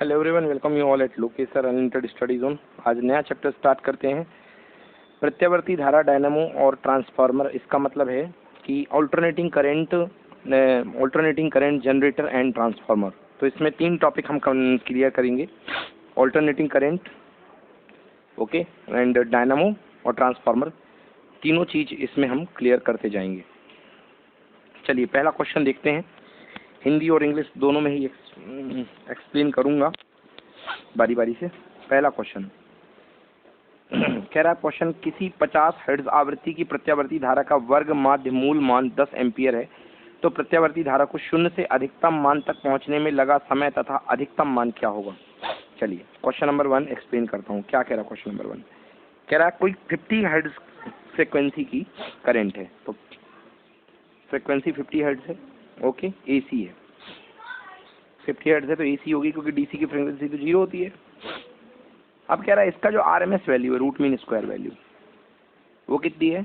Hello everyone, welcome you all at Lokesh sir unlimited study zone. आज नया chapter start करते हैं, प्रत्यावर्ती धारा, डायनामो और ट्रांसफार्मर। इसका मतलब है कि alternating current generator and transformer. तो इसमें 3 टॉपिक हम क्लियर करेंगे, alternating current, okay, and dynamo और ट्रांसफार्मर। तीनों चीज़ इसमें हम क्लियर करते जाएंगे। चलिए पहला क्वेश्चन देखते हैं। हिंदी और इंग्लिश दोनों में ही एक्सप्लेन करूंगा बारी बारी से। पहला क्वेश्चन कह रहा है, क्वेश्चन किसी 50 हर्ट्ज आवृत्ति की प्रत्यावर्ती धारा का वर्ग माध्य मूल मान 10 एम्पियर है, तो प्रत्यावर्ती धारा को शून्य से अधिकतम मान तक पहुंचने में लगा समय तथा अधिकतम मान क्या होगा। चलिए क्वेश्चन नंबर 1 एक्सप्लेन करता हूँ। क्या कह रहा है क्वेश्चन नंबर 1? कह रहा है कोई 50 हर्ट्ज फ्रिक्वेंसी की करंट है, तो फ्रिक्वेंसी 50 हर्ट्ज है, ओके, एसी है। 50 हर्ट्ज है तो एसी होगी, क्योंकि डीसी की फ्रिक्वेंसी तो 0 होती है। अब कह रहा है इसका जो आरएमएस वैल्यू है, रूट मीन स्क्वायर वैल्यू, वो कितनी है?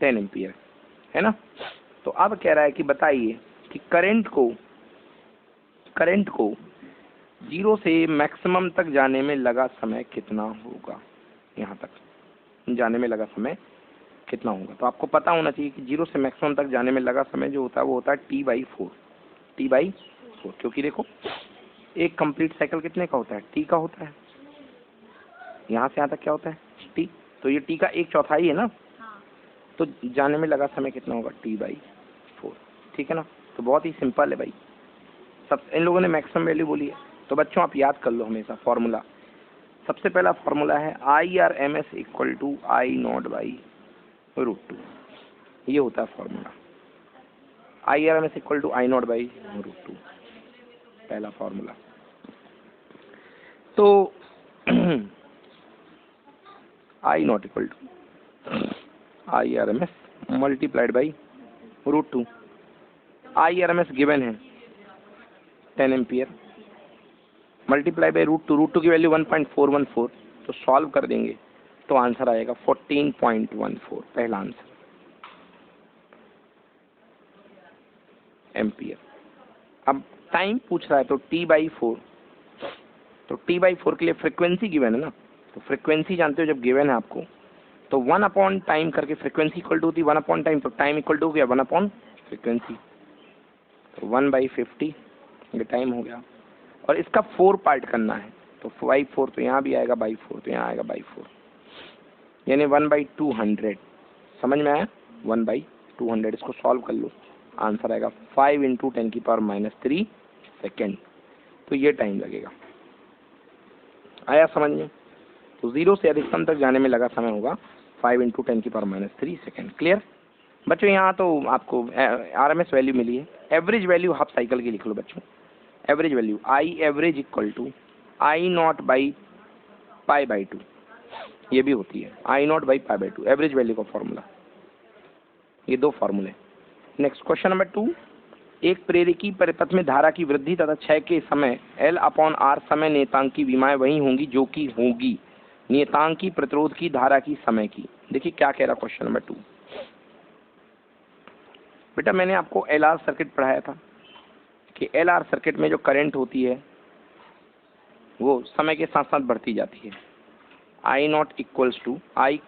10 एम्पियर है ना। तो अब कह रहा है कि बताइए कि करंट को 0 से मैक्सिमम तक जाने में लगा समय कितना होगा। यहाँ तक जाने में लगा समय कितना होगा। तो आपको पता होना चाहिए कि 0 से मैक्सिमम तक जाने में लगा समय जो होता है वो होता है T/4, क्योंकि देखो एक कंप्लीट साइकिल कितने का होता है? T का होता है। यहाँ से यहाँ तक क्या होता है? T। तो ये T का 1/4 है ना। तो जाने में लगा समय कितना होगा? T/4, ठीक है ना। तो बहुत ही सिंपल है भाई। सब इन लोगों ने मैक्सिमम वैल्यू बोली है, तो बच्चों आप याद कर लो हमेशा फॉर्मूला। सबसे पहला फॉर्मूला है IRMS = I0/√2। ये होता है फॉर्मूला, IRMS = I0/√2, पहला फॉर्मूला। तो I0 = IRMS ×√2। IRMS गिवन है 10 एम्पियर, मल्टीप्लाई बाई √2 की वैल्यू 1.414। तो सॉल्व कर देंगे तो आंसर आएगा 14.14, पहला आंसर एम्पियर। अब टाइम पूछ रहा है तो T/4, तो T/4 के लिए फ्रीक्वेंसी गिवन है ना। तो फ्रीक्वेंसी जानते हो जब गिवन है आपको, तो 1/टाइम करके फ्रीक्वेंसी इक्वल टू होती है 1/टाइम, तो टाइम इक्वल टू हो गया 1/फ्रीक्वेंसी। तो 1/50 ये टाइम हो गया। और इसका 4 पार्ट करना है, तो 4 तो यहाँ भी आएगा, 4 तो यहाँ आएगा, 4 यानी 1/200। समझ में आया? 1/200। इसको सॉल्व कर लो, आंसर आएगा 5 × 10⁻³ सेकेंड। तो ये टाइम लगेगा। आया समझ में? तो 0 से अधिकतम तक जाने में लगा समय होगा 5 × 10⁻³ सेकेंड। क्लियर बच्चों? यहाँ तो आपको आरएमएस वैल्यू मिली है। एवरेज वैल्यू हाफ साइकिल की लिख लो बच्चों। एवरेज वैल्यू I_average = I0/π/2, ये भी होती है I0/π/2, एवरेज वैल्यू का फॉर्मूला। ये 2 फॉर्मूले। Next question number 2। एक प्रेरकी परिपथ में धारा की वृद्धि तथा क्षय के समय L/R समय नियतांक की विमाएं वही होंगी जो कि होगी नियतांक की प्रतिरोध की धारा की समय की। देखिए क्या कह रहा क्वेश्चन नंबर 2। बेटा मैंने आपको LR सर्किट पढ़ाया था कि LR सर्किट में जो करंट होती है वो समय के साथ साथ बढ़ती जाती है। I0 = I/1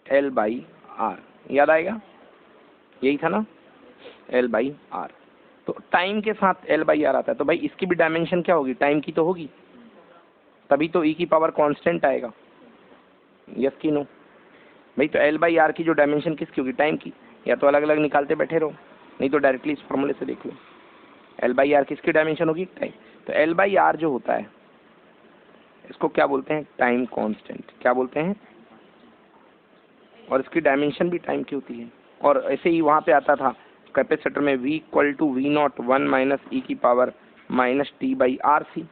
-e⁻t/L/R। याद आएगा? यही था ना, L/R। तो टाइम के साथ L/R आता है, तो भाई इसकी भी डायमेंशन क्या होगी? टाइम की तो होगी, तभी तो e⁻ कांस्टेंट आएगा। यस कि नो? भाई तो L/R की जो डायमेंशन किसकी होगी? टाइम की। या तो अलग अलग निकालते बैठे रहो, नहीं तो डायरेक्टली इस फॉर्मूले से देख लो। L/R किसकी डायमेंशन होगी? टाइम। तो L/R जो होता है इसको क्या बोलते हैं? Time constant. क्या बोलते हैं? और इसकी डायमेंशन भी टाइम की होती है। और ऐसे ही वहाँ पे आता था कैपेसिटर में V = V0 1 -e⁻t/RC।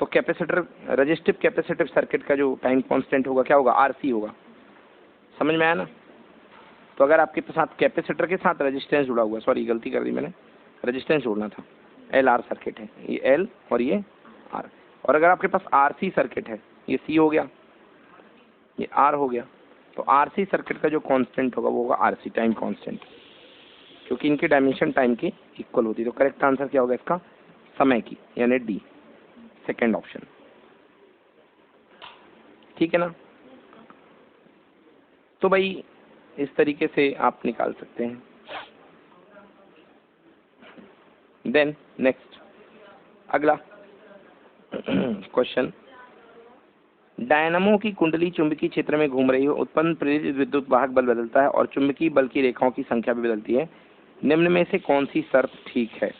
तो कैपेसिटर, रेजिस्टिव कैपेसिटिव सर्किट का जो टाइम कांस्टेंट होगा क्या होगा? RC होगा। समझ में आया ना? तो अगर आपके साथ कैपेसिटर के साथ रेजिस्टेंस जुड़ा हुआ है, सॉरी गलती कर दी मैंने, रेजिस्टेंस जोड़ना था, LR सर्किट है, ये L और ये R। और अगर आपके पास RC सर्किट है, ये C हो गया, ये R हो गया, तो आरसी सर्किट का जो कांस्टेंट होगा वो होगा आरसी, टाइम कांस्टेंट, क्योंकि इनकी डायमेंशन टाइम की इक्वल होती है। तो करेक्ट आंसर क्या होगा इसका? समय की, यानी डी, सेकेंड ऑप्शन। ठीक है ना? तो भाई इस तरीके से आप निकाल सकते हैं। देन नेक्स्ट, अगला क्वेश्चन, डायनामो की कुंडली चुंबकीय क्षेत्र में घूम रही हो, उत्पन्न प्रेरित विद्युत वाहक बल बदलता है और चुंबकीय बल की रेखाओं की संख्या भी बदलती है, निम्न में से कौन सी शर्त ठीक है?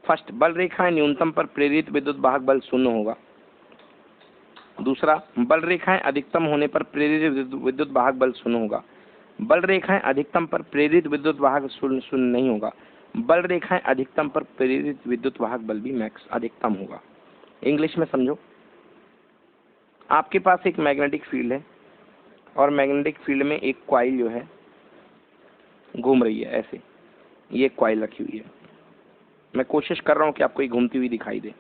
फर्स्ट, बल रेखाएं न्यूनतम पर प्रेरित विद्युत वाहक बल 0 होगा। दूसरा, बल रेखाएं अधिकतम होने पर प्रेरित विद्युत वाहक बल 0 होगा। बल रेखाएं अधिकतम पर प्रेरित विद्युत वाहक 0 नहीं होगा। बल रेखाएं अधिकतम पर प्रेरित विद्युत वाहक बल भी मैक्स अधिकतम होगा। इंग्लिश में समझो, आपके पास एक मैग्नेटिक फील्ड है और मैग्नेटिक फील्ड में एक कॉइल जो है घूम रही है, ऐसे ये कॉइल रखी हुई है। मैं कोशिश कर रहा हूं कि आपको ये घूमती हुई दिखाई दे।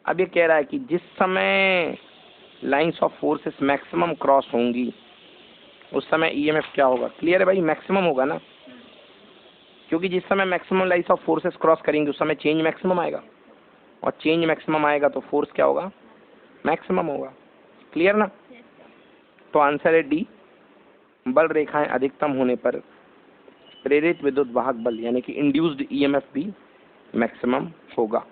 अब ये कह रहा है कि जिस समय lines of forces maximum cross होंगी उस समय ईएमएफ क्या होगा? क्लियर है भाई? मैक्सिमम होगा ना, क्योंकि जिस समय maximum lines of forces cross करेंगे उस समय चेंज मैक्सिमम आएगा, और चेंज मैक्सिमम आएगा तो फोर्स क्या होगा? मैक्सिमम होगा। क्लियर ना? तो आंसर है डी, बल रेखाएं अधिकतम होने पर प्रेरित विद्युत वाहक बल यानी कि इंड्यूस्ड ईएमएफ भी मैक्सिमम होगा।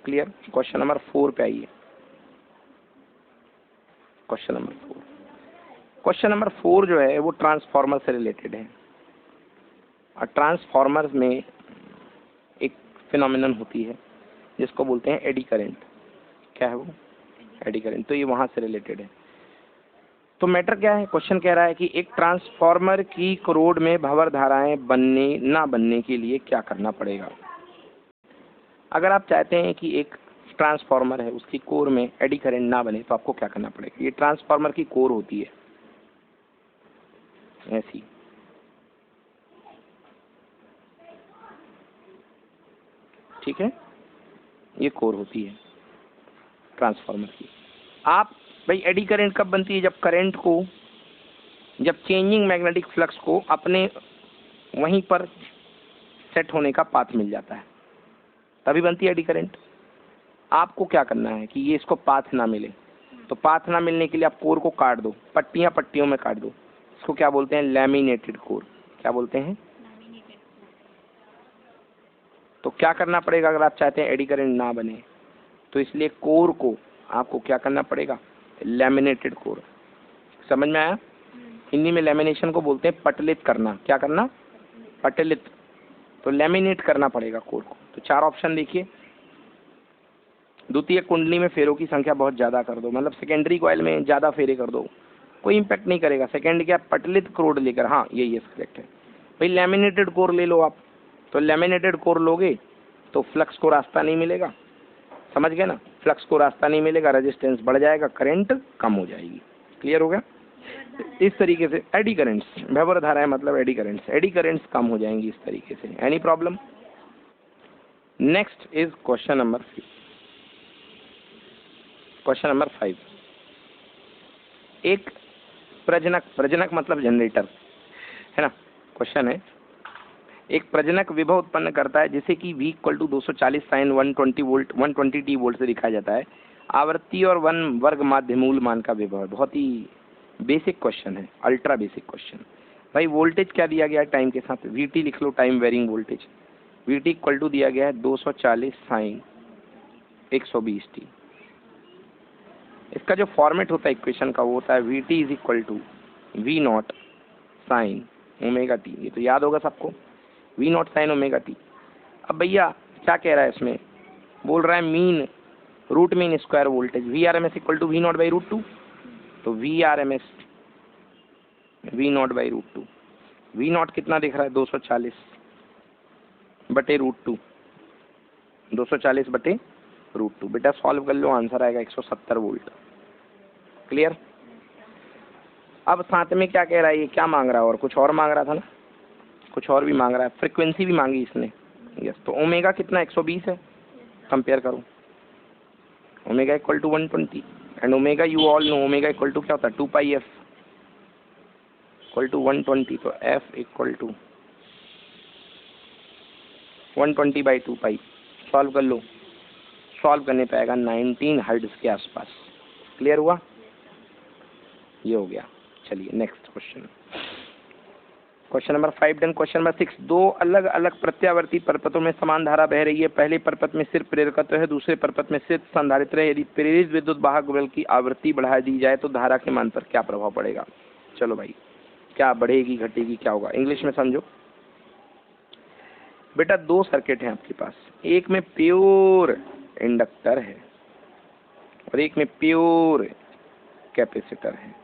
क्लियर? क्वेश्चन नंबर 4 पे आइए। क्वेश्चन नंबर 4, क्वेश्चन नंबर 4 जो है वो ट्रांसफार्मर से रिलेटेड है। और ट्रांसफार्मर में एक फिनोमिनन होती है जिसको बोलते हैं एडी करंट। क्या है वो? Eddy current. तो ये वहां से रिलेटेड है। तो मैटर क्या है? क्वेश्चन कह रहा है कि एक ट्रांसफार्मर की कोर में भंवर धाराएं बनने ना बनने के लिए क्या करना पड़ेगा? अगर आप चाहते हैं कि एक ट्रांसफार्मर है उसकी कोर में एडी करंट ना बने तो आपको क्या करना पड़ेगा? ये ट्रांसफार्मर की कोर होती है ऐसी, ठीक है, ये कोर होती है ट्रांसफार्मर की। आप भाई एडी करंट कब बनती है? जब करंट को, जब चेंजिंग मैग्नेटिक फ्लक्स को अपने वहीं पर सेट होने का पाथ मिल जाता है, तभी बनती है एडी करंट। आपको क्या करना है कि ये इसको पाथ ना मिले, तो पाथ ना मिलने के लिए आप कोर को काट दो, पट्टियां पट्टियों में काट दो। इसको क्या बोलते हैं? Laminated core. क्या बोलते हैं? तो क्या करना पड़ेगा अगर आप चाहते हैं एडी करंट ना बने? तो इसलिए कोर को आपको क्या करना पड़ेगा? Laminated core. समझ में आया? हिंदी में लैमिनेशन को बोलते हैं पटलित करना। क्या करना? पटलित। तो लैमिनेट करना पड़ेगा कोर को। तो 4 ऑप्शन देखिए। द्वितीय कुंडली में फेरों की संख्या बहुत ज़्यादा कर दो, मतलब सेकेंडरी कॉइल में ज़्यादा फेरे कर दो, कोई इम्पैक्ट नहीं करेगा। सेकेंड क्या? पटलित कोर लेकर। हाँ ये करेक्ट है भाई। लैमिनेटेड कोर ले लो आप, तो लैमिनेटेड कोर लोगे तो फ्लक्स को रास्ता नहीं मिलेगा। समझ गए ना? फ्लक्स को रास्ता नहीं मिलेगा, रेजिस्टेंस बढ़ जाएगा, करंट कम हो जाएगी। क्लियर हो गया? इस तरीके से एडी करंट्स, भंवर धाराएं मतलब एडी करंट्स कम हो जाएंगी इस तरीके से। Any problem? Next is question number 5। Question number 5, एक प्रजनक, प्रजनक मतलब जनरेटर है ना। क्वेश्चन है, एक प्रजनक विभव उत्पन्न करता है जिसे कि V = 240 sin 120 volt 120 t volt से दिखाया जाता है। आवृत्ति और 1 वर्ग माध्य मूल मान का विभव। बहुत ही बेसिक क्वेश्चन है, अल्ट्रा बेसिक क्वेश्चन। भाई वोल्टेज क्या दिया गया है टाइम के साथ? VT लिख लो, टाइम वेरिंग वोल्टेज। VT = दिया गया है 240 sin 120 t। इसका जो फॉर्मेट होता है इक्वेशन का वो होता है VT = V0 sin ω t। ये तो याद होगा सबको, V0 sin ω t। अब भैया क्या कह रहा है इसमें? बोल रहा है mean, root mean square voltage VRMS = V0/√2। तो VRMS V0/√2। V0 कितना दिख रहा है? 240/√2। 240/√2। बेटा सॉल्व कर लो, आंसर आएगा 170 वोल्ट। क्लियर? अब साथ में क्या कह रहा है? ये क्या मांग रहा है? और कुछ और मांग रहा था ना, कुछ और भी मांग रहा है, फ्रीक्वेंसी भी मांगी इसने। यस, तो ओमेगा कितना? 120 है। कंपेयर करो, omega equal to 120 and omega you all know omega equal to क्या होता है 2 पाई एफ इक्वल टू 120, तो f equal to 120/2 pi. Solve कर लो, सॉल्व करने पे आएगा 19 हर्ट्ज के आसपास। क्लियर हुआ? ये हो गया। चलिए next question, question number 5 done. Question number 6, दो अलग अलग प्रत्यावर्ती परपथों में समान धारा बह रही है। पहले परपथ में सिर्फ प्रेरकत्व है, दूसरे परपथ में सिर्फ संधारित्र है। यदि प्रेरित विद्युत वाहक बल की आवृत्ति बढ़ा दी जाए तो धारा के मान पर क्या प्रभाव पड़ेगा? चलो भाई, क्या बढ़ेगी घटेगी क्या होगा, इंग्लिश में समझो। बेटा दो सर्किट हैं आपके पास, एक में प्योर इंडक्टर है और एक में प्योर कैपेसिटर है।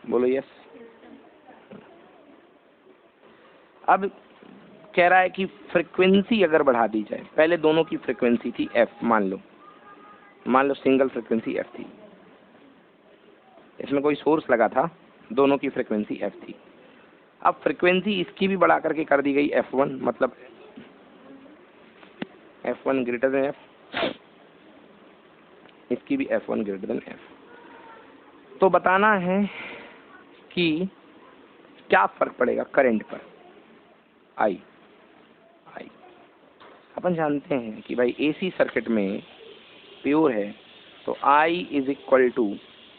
बोलो यस। अब कह रहा है कि फ्रीक्वेंसी अगर बढ़ा दी जाए, पहले दोनों की फ्रीक्वेंसी थी एफ, मान लो सिंगल फ्रीक्वेंसी एफ थी, इसमें कोई सोर्स लगा था, दोनों की फ्रीक्वेंसी एफ थी। अब फ्रीक्वेंसी इसकी भी बढ़ा करके कर दी गई F1, मतलब F1 ग्रेटर देन F, इसकी भी F1 ग्रेटर देन F। तो बताना है कि क्या फर्क पड़ेगा करंट पर, आई। अपन जानते हैं कि भाई एसी सर्किट में प्योर है तो I is equal to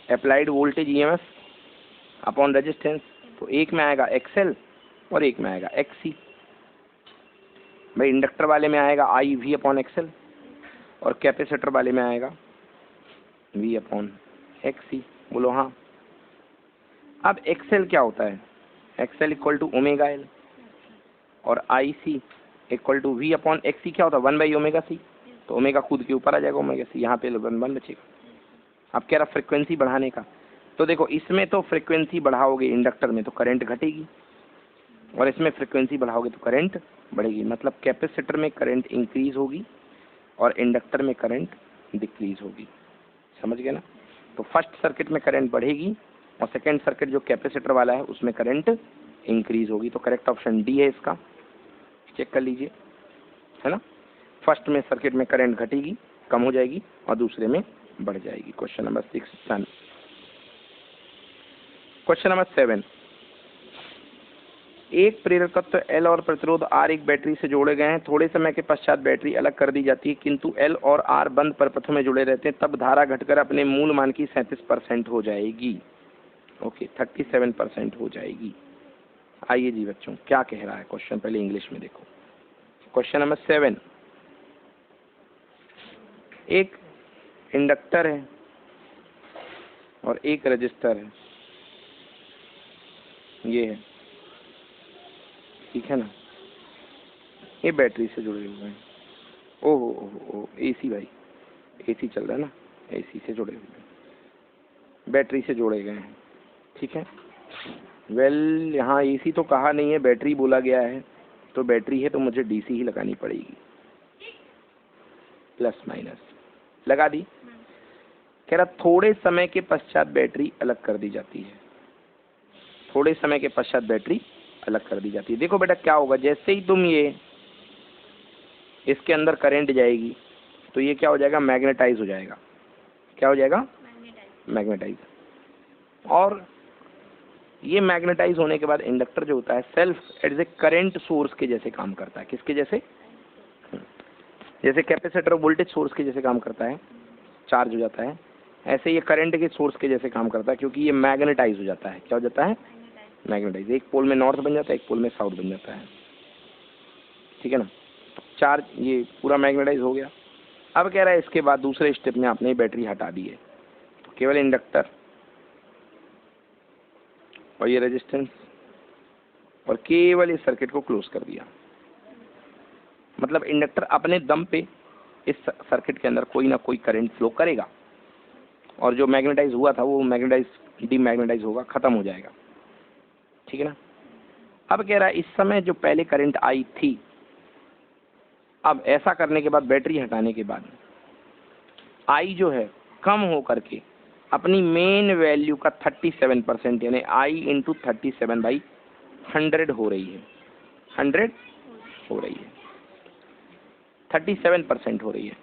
applied voltage EMF upon resistance. तो एक में आएगा XL और एक में आएगा XC। भाई इंडक्टर वाले में आएगा I V अपॉन XL और कैपेसिटर वाले में आएगा V अपॉन XC। बोलो हाँ। अब XL क्या होता है? XL equal to omega L और IC equal to V upon XC क्या होता है? 1/ओमेगा C। तो ओमेगा खुद के ऊपर आ जाएगा ओमेगा C, यहाँ पे 1 बचेगा। अब कह रहा फ्रिक्वेंसी बढ़ाने का, तो देखो इसमें तो फ्रिक्वेंसी बढ़ाओगे इंडक्टर में तो करंट घटेगी और इसमें फ्रिक्वेंसी बढ़ाओगे तो करंट बढ़ेगी। मतलब कैपेसिटर में करंट इंक्रीज होगी और इंडक्टर में करंट डिक्रीज होगी। समझ गए ना? तो फर्स्ट सर्किट में करंट बढ़ेगी और सेकेंड सर्किट जो कैपेसिटर वाला है उसमें करंट इंक्रीज होगी। तो करेक्ट ऑप्शन डी है इसका, चेक कर लीजिए, है ना। फर्स्ट में सर्किट में करंट घटेगी, कम हो जाएगी और दूसरे में बढ़ जाएगी। Question number 6 done. Question number 7, एक प्रेरकत्व L और प्रतिरोध R एक बैटरी से जोड़े गए हैं। थोड़े समय के पश्चात बैटरी अलग कर दी जाती है किंतु L और R बंद परपथों में जुड़े रहते हैं, तब धारा घटकर अपने मूल मान की 37% हो जाएगी। ओके, 37% हो जाएगी। आइए जी बच्चों, क्या कह रहा है क्वेश्चन, पहले इंग्लिश में देखो। क्वेश्चन नंबर 7, एक इंडक्टर है और एक रजिस्टर है, ये है, ठीक है ना। ये बैटरी से जुड़े हुए हैं। ओहो एसी, भाई एसी चल रहा है ना, एसी से जुड़े हुए हैं, बैटरी से जोड़े गए हैं, ठीक है। वेल यहाँ एसी तो कहा नहीं है, बैटरी बोला गया है, तो बैटरी है तो मुझे डीसी ही लगानी पड़ेगी। प्लस माइनस लगा दी। कह रहा थोड़े समय के पश्चात बैटरी अलग कर दी जाती है, थोड़े समय के पश्चात बैटरी अलग कर दी जाती है। देखो बेटा क्या होगा, जैसे ही तुम ये इसके अंदर करंट जाएगी तो ये क्या हो जाएगा, मैग्नेटाइज हो जाएगा। क्या हो जाएगा? मैग्नेटाइज। और ये मैग्नेटाइज होने के बाद इंडक्टर जो होता है self as a current source के जैसे काम करता है। किसके जैसे? जैसे कैपेसिटर वोल्टेज सोर्स के जैसे काम करता है, चार्ज हो जाता है, ऐसे ये करंट के सोर्स के जैसे काम करता है, क्योंकि ये मैग्नेटाइज हो जाता है। क्या हो जाता है? मैग्नेटाइज। एक पोल में नॉर्थ बन जाता है, एक पोल में साउथ बन जाता है, ठीक है ना। चार्ज ये पूरा मैग्नेटाइज हो गया। अब कह रहा है इसके बाद दूसरे स्टेप में आपने बैटरी हटा दी है, तो केवल इंडक्टर और ये रेजिस्टेंस और केवल इस सर्किट को क्लोज कर दिया। मतलब इंडक्टर अपने दम पे इस सर्किट के अंदर कोई ना कोई करंट फ्लो करेगा और जो मैग्नेटाइज हुआ था वो मैग्नेटाइज डीमैग्नेटाइज होगा, खत्म हो जाएगा, ठीक है ना। अब कह रहा है इस समय जो पहले करंट आई थी, अब ऐसा करने के बाद बैटरी हटाने के बाद आई जो है कम हो करके अपनी मेन वैल्यू का 37% यानी आई इंटू 37/100 हो रही है। 100 हो रही है, 37% हो रही है।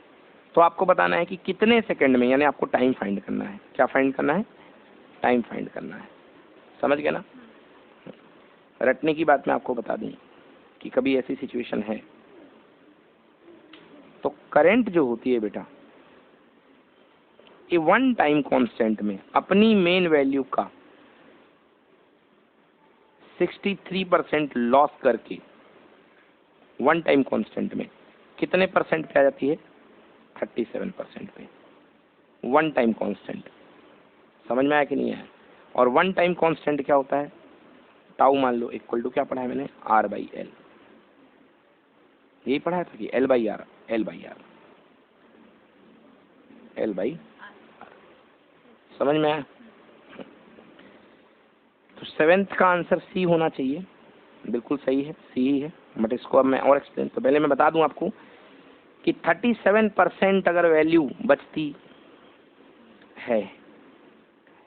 तो आपको बताना है कि कितने सेकंड में, यानी आपको टाइम फाइंड करना है। क्या फाइंड करना है? टाइम फाइंड करना है। समझ गए ना? रटने की बात मैं आपको बता दूं कि कभी ऐसी सिचुएशन है तो करंट जो होती है बेटा, ये वन टाइम कांस्टेंट में अपनी मेन वैल्यू का 63% लॉस करके वन टाइम कांस्टेंट में कितने परसेंट पे आ जाती है? 37% पे। वन टाइम कांस्टेंट समझ में आया कि नहीं आया? और वन टाइम कांस्टेंट क्या होता है? टाउ मान लो इक्वल टू क्या पढ़ा है मैंने? R by L. यही पढ़ा था कि L by R, L by R, L by R. समझ में आया? तो सेवेंथ का आंसर सी होना चाहिए। बिल्कुल सही है, सी ही है। बट इसको अब मैं और एक्सप्लेन, तो पहले मैं बता दूं आपको कि 37% अगर वैल्यू बचती है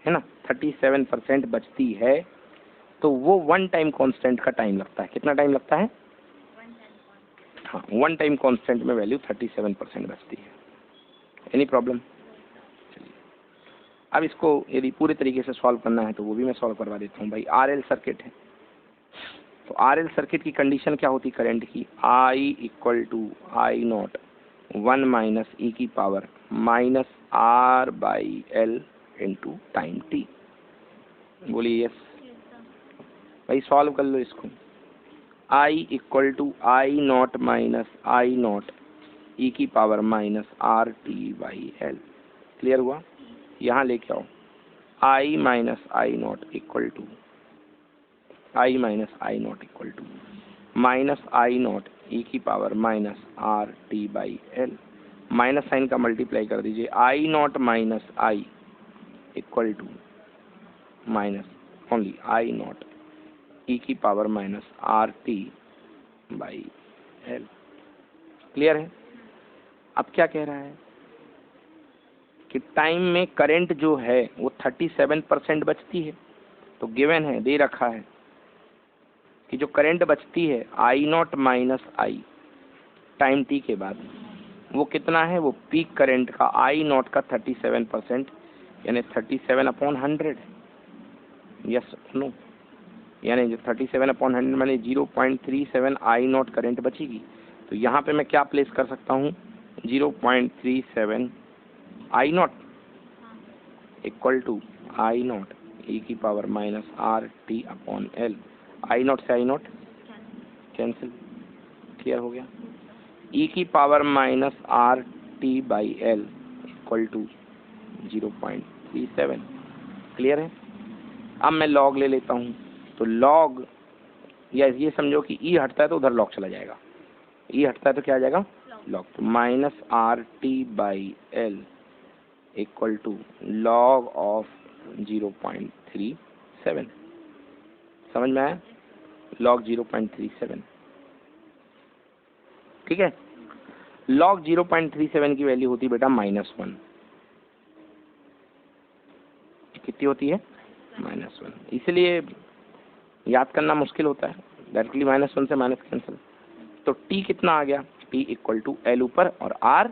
ना, 37% बचती है तो वो वन टाइम कांस्टेंट का टाइम लगता है। कितना टाइम लगता है? हाँ, वन टाइम कांस्टेंट में वैल्यू 37% बचती है। Any problem? चलिए अब इसको यदि पूरे तरीके से सॉल्व करना है तो वो भी मैं सॉल्व करवा देता हूँ भाई। आरएल सर्किट है, तो आरएल सर्किट की कंडीशन क्या होती करंट की? I equal to I naught 1 minus e की power minus R by L into time T. बोलिए यस भाई, सॉल्व कर लो इसको। I equal to I naught minus I naught e की power minus R T by L. Clear हुआ? यहाँ लेके आओ I minus I naught equal to I minus I naught equal to minus I naught e की power minus R T by L. Minus sign का multiply कर दीजिए। I naught minus I equal to minus only I naught e की power minus R T by L. Clear है? अब क्या कह रहा है कि टाइम में करंट जो है वो 37% बचती है। तो गिवन है, दे रखा है कि जो करंट बचती है I naught minus I time T के बाद, वो कितना है? वो पीक करंट का आई नॉट का 37% यानी 37/100। Yes no? यानी जो 37/100 माने 0.37 आई नॉट करंट बचेगी। तो यहाँ पे मैं क्या प्लेस कर सकता हूँ? 0.37 I naught equal to I naught e की power minus R T upon L. I naught से आई नॉट कैंसिल। क्लियर हो गया? ई की power minus R T by L equal to 0.37। Clear है? अब मैं लॉग ले लेता हूँ। तो लॉग, या ये समझो कि ई हटता है तो उधर लॉग चला जाएगा। ई हटता है तो क्या आ जाएगा? लॉग। तो minus R T by L equal to log of 0.37। समझ में आया? लॉग 0.37। ठीक है? लॉग 0.37 की वैल्यू होती है बेटा -1। कितनी होती है? -1। इसलिए याद करना मुश्किल होता है, डायरेक्टली -1 से माइनस कैंसिल। तो टी कितना आ गया? टी इक्वल टू एल ऊपर और आर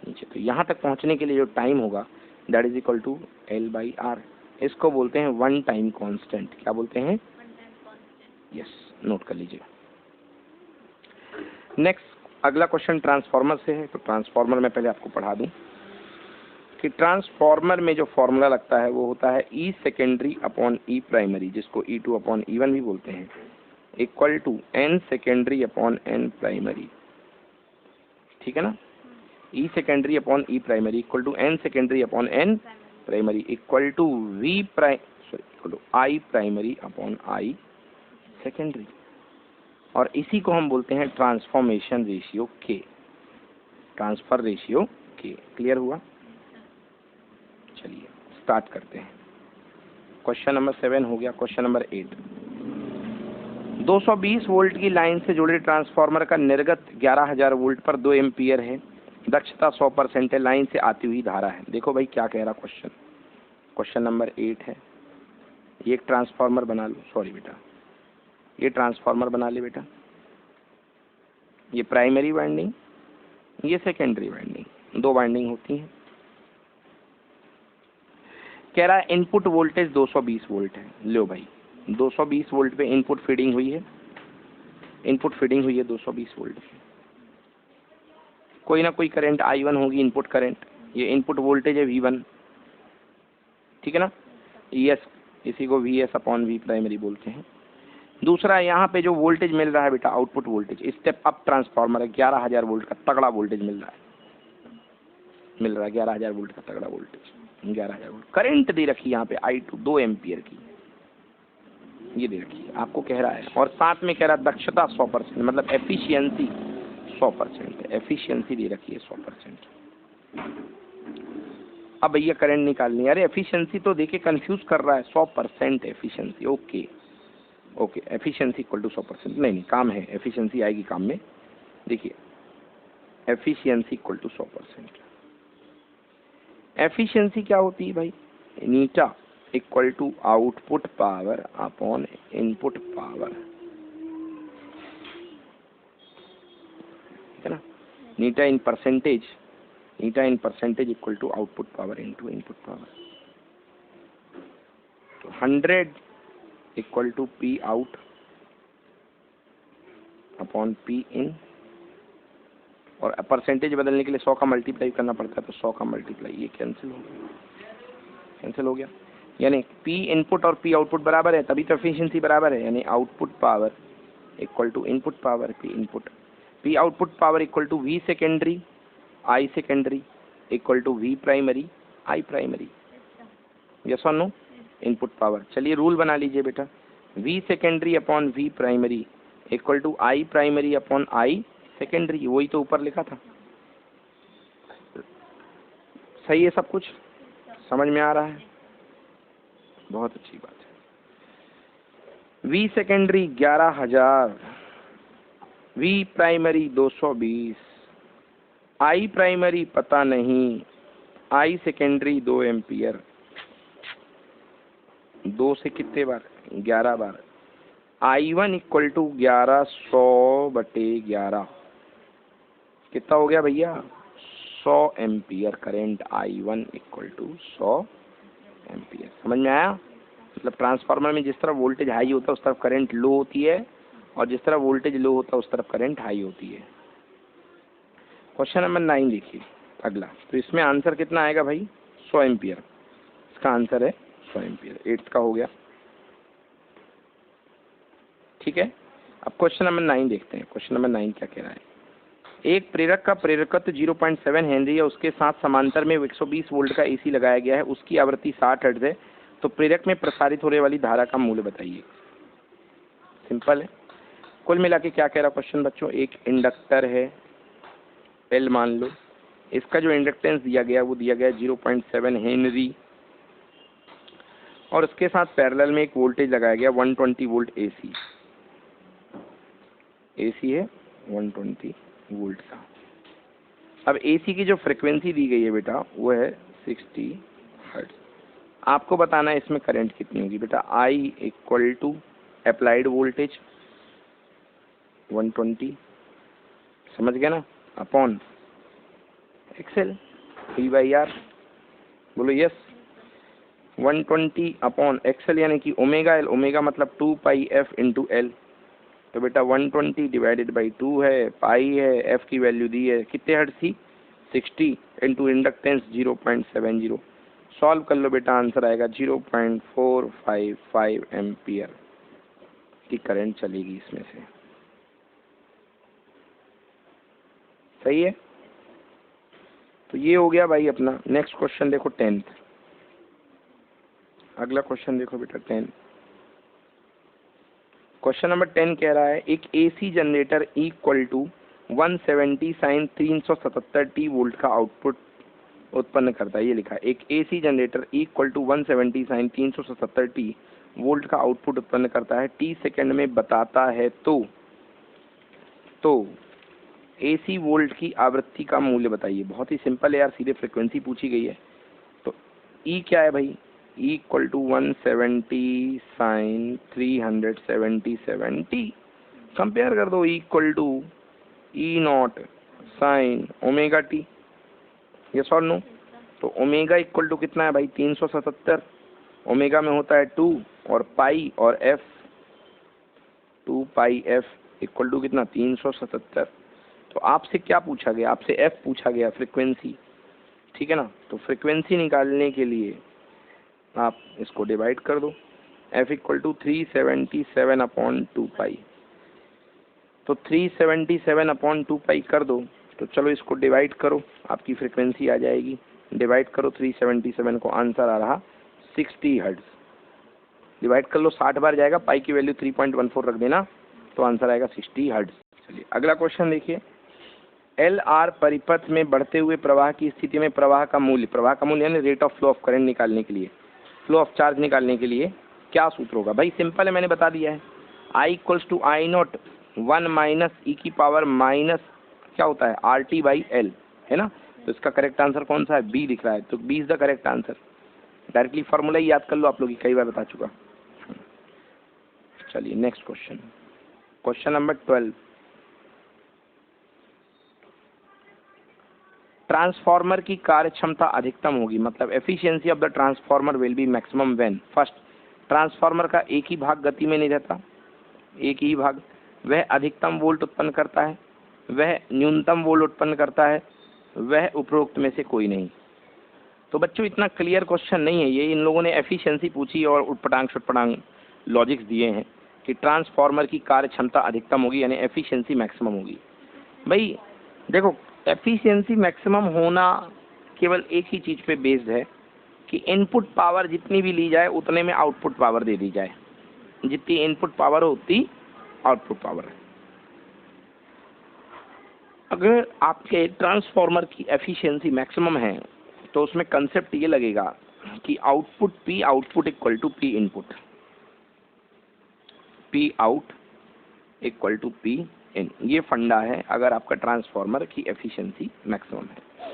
नीचे। तो यहाँ तक पहुँचने के लिए जो टाइम होगा that is equal to L by R. इसको बोलते हैं वन टाइम कांस्टेंट। क्या बोलते हैं? यस, नोट कर लीजिए। नेक्स्ट अगला क्वेश्चन ट्रांसफार्मर से है। तो ट्रांसफार्मर में पहले आपको पढ़ा दूं कि ट्रांसफार्मर में जो फॉर्मूला लगता है वो होता है E secondary upon E primary, जिसको E2 अपॉन E1 भी बोलते हैं, equal to N secondary upon N primary. ठीक है ना? E secondary upon E primary equal to N secondary upon N primary equal to equal to I primary upon I secondary. और इसी को हम बोलते हैं transformation ratio K, transfer ratio K. Clear हुआ? चलिए स्टार्ट करते हैं। क्वेश्चन नंबर 7 हो गया। क्वेश्चन नंबर 8, 220 वोल्ट की लाइन से जुड़े ट्रांसफार्मर का निर्गत 11,000 वोल्ट पर 2 एम्पियर है, दक्षता 100% है, लाइन से आती हुई धारा है। देखो भाई क्या कह रहा क्वेश्चन। क्वेश्चन नंबर 8 है। ये एक ट्रांसफार्मर बना लो, सॉरी बेटा, ये ट्रांसफार्मर बना ले बेटा। ये प्राइमरी वाइंडिंग, ये सेकेंडरी वाइंडिंग। दो वाइंडिंग होती हैं। कह रहा है इनपुट वोल्टेज 220 वोल्ट है। लो भाई 220 वोल्ट पे इनपुट फीडिंग हुई है, इनपुट फीडिंग हुई है 220 वोल्ट पे। कोई ना कोई करंट I1 होगी, इनपुट करंट। ये इनपुट वोल्टेज है V1, ठीक है ना। ES, इसी को VS अपॉन V प्राइमरी बोलते हैं। दूसरा यहाँ पे जो वोल्टेज मिल रहा है बेटा, output voltage, step up transformer है, 11,000 वोल्ट का तगड़ा वोल्टेज मिल रहा है, 11,000 वोल्ट का तगड़ा वोल्टेज, 11,000 वोल्ट। करंट दे रखी है यहाँ पे I2 2 एम्पियर की, ये दे रखी है, आपको कह रहा है। और साथ में कह रहा है दक्षता 100%, मतलब एफिशिएंसी 100% है, एफिशिएंसी दे रखी है 100%। अब भैया करंट निकालनी है। अरे एफिशिएंसी तो देखे कंफ्यूज कर रहा है, 100% efficiency. Okay okay, efficiency equal to 100%, नहीं काम है, एफिशिएंसी आएगी काम में। देखिए एफिशिएंसी इक्वल टू 100%। एफिशिएंसी क्या होती है भाई, eta equal to output power upon input power, है ना। Eta in percentage, eta in percentage equal to output power into input power. तो 100 equal to P out upon P in, और percentage बदलने के लिए 100 का मल्टीप्लाई करना पड़ता है, तो 100 का मल्टीप्लाई, ये कैंसिल हो गया, कैंसिल हो गया। यानी P इनपुट और P आउटपुट बराबर है, तभी तो एफिशिएंसी बराबर है। यानी output power equal to input power P input, P output power equal to V secondary I secondary equal to V primary I primary. Yes और नो, इनपुट पावर। चलिए रूल बना लीजिए बेटा, V secondary upon V primary equal to I primary upon I secondary, वही तो ऊपर लिखा था। सही है, सब कुछ समझ में आ रहा है, बहुत अच्छी बात है। V secondary 11,000, V primary 220, I primary पता नहीं, I सेकेंडरी 2 एम्पियर, 2 से कितने बार, 11 बार। I1 इक्वल टू 1100/11, कितना हो गया भैया, 100 ampere current. I1 equal to 100 ampere. समझ में आया। मतलब ट्रांसफार्मर में जिस तरफ वोल्टेज हाई होता है उस तरफ करंट लो होती है, और जिस तरफ वोल्टेज लो होता है उस तरफ करंट हाई होती है। क्वेश्चन नंबर 9 देखिए अगला। तो इसमें आंसर कितना आएगा भाई, 100 एम्पियर। इसका आंसर है 100 एम्पियर। 8th का हो गया, ठीक है। अब क्वेश्चन नंबर 9 देखते हैं। क्वेश्चन नंबर 9 क्या कह रहा है। एक प्रेरक का प्रेरकत्व 0.7 हेनरी है, उसके साथ समांतर में 120 वोल्ट का AC लगाया गया है, उसकी आवृत्ति 60 हर्ट्ज है, तो प्रेरक में प्रसारित होने वाली धारा का मूल्य बताइए। सिंपल है। कुल मिला के क्या कह रहा क्वेश्चन बच्चों, एक इंडक्टर है L मान लो, इसका जो इंडक्टेंस दिया गया वो दिया गया 0.7 हेनरी, और उसके साथ पैरेलल में एक वोल्टेज लगाया गया 120 वोल्ट AC है 120 वोल्ट का। अब AC की जो फ्रिक्वेंसी दी गई है बेटा वो है 60 हर्ट्ज। आपको बताना है इसमें करंट कितनी होगी बेटा। I equal to applied voltage 120, समझ गया ना, अपॉन एक्सएल V/R, बोलो यस। 120 अपॉन एक्सएल यानी कि ओमेगा L, ओमेगा मतलब 2πf इंटू L। तो बेटा 120 डिवाइडेड बाई 2 है, पाई है, f की वैल्यू दी है कितने हर्ट्ज थी 60, इंटू इंडक्टेंस 0.70। सॉल्व कर लो बेटा, आंसर आएगा 0.455 एम्पियर की करंट चलेगी इसमें से। सही है। तो ये हो गया भाई अपना। नेक्स्ट क्वेश्चन देखो 10th। अगला क्वेश्चन देखो बेटा 10। क्वेश्चन नंबर 10 कह रहा है एक AC generator equal to 170 sine 377 T volt का आउटपुट उत्पन्न करता है। ये लिखा है एक AC generator equal to 170 sine 377 T volt का आउटपुट उत्पन्न करता है, T सेकंड में बताता है, तो AC वोल्ट की आवृत्ति का मूल्य बताइए। बहुत ही सिंपल है यार, सीधे फ्रिक्वेंसी पूछी गई है। तो E क्या है भाई, E equal to 170 sine 377 T, compare कर दो। E equal to E naught sine omega T, yes और नो? तो ओमेगा इक्वल टू कितना है भाई 377, ओमेगा में होता है 2 और पाई और f, 2 pi f equal to कितना 377। तो आपसे क्या पूछा गया? आपसे एफ पूछा गया, फ्रिक्वेंसी, ठीक है ना। तो फ्रिक्वेंसी निकालने के लिए आप इसको डिवाइड कर दो, एफ इक्वल टू 377/2 पाई। तो 377/2 पाई कर दो, तो चलो इसको डिवाइड करो, आपकी फ्रिक्वेंसी आ जाएगी। डिवाइड करो 377 को, आंसर आ रहा 60 हर्ट्ज। डिवाइड कर लो, 60 बार जाएगा, पाई की वैल्यू 3.14 रख देना, तो आंसर आएगा 60 हर्ट्ज। चलिए अगला क्वेश्चन देखिए। एल आर परिपथ में बढ़ते हुए प्रवाह की स्थिति में प्रवाह का मूल्य यानी rate of flow of current निकालने के लिए, फ्लो ऑफ चार्ज निकालने के लिए क्या सूत्र होगा? भाई सिंपल है, मैंने बता दिया है। I equals to I naught 1 minus e की पावर माइनस क्या होता है आर टी बाई एल, है ना। तो इसका करेक्ट आंसर कौन सा है? बी दिख रहा है, तो B is the correct answer. Directly formula ही याद कर लो, आप लोग कई बार बता चुका। चलिए next question, question number 12। Transformer की कार्य क्षमता अधिकतम होगी, मतलब efficiency of the transformer will be maximum when first, transformer का एक ही भाग गति में नहीं रहता, एक ही भाग, वह अधिकतम वोल्ट उत्पन्न करता है, वह न्यूनतम वोल्ट उत्पन्न करता है, वह उपरोक्त में से कोई नहीं। तो बच्चों इतना क्लियर क्वेश्चन नहीं है ये, इन लोगों ने एफिशिएंसी पूछी और उटपटांग छुटपटांग लॉजिक्स दिए हैं कि ट्रांसफार्मर की कार्य क्षमता अधिकतम होगी यानी एफिशिएंसी मैक्सिमम होगी। भाई देखो, एफिशिएंसी मैक्सिमम होना केवल एक ही चीज पे बेस्ड है कि इनपुट पावर जितनी भी ली जाए उतने में आउटपुट पावर दे दी जाए, जितनी इनपुट पावर हो उतनी आउटपुट पावर है। अगर आपके ट्रांसफार्मर की एफिशिएंसी मैक्सिमम है तो उसमें कंसेप्ट ये लगेगा कि output equal to P input, P out equal to P in, ये फंडा है अगर आपका ट्रांसफार्मर की एफिशिएंसी मैक्सिमम है।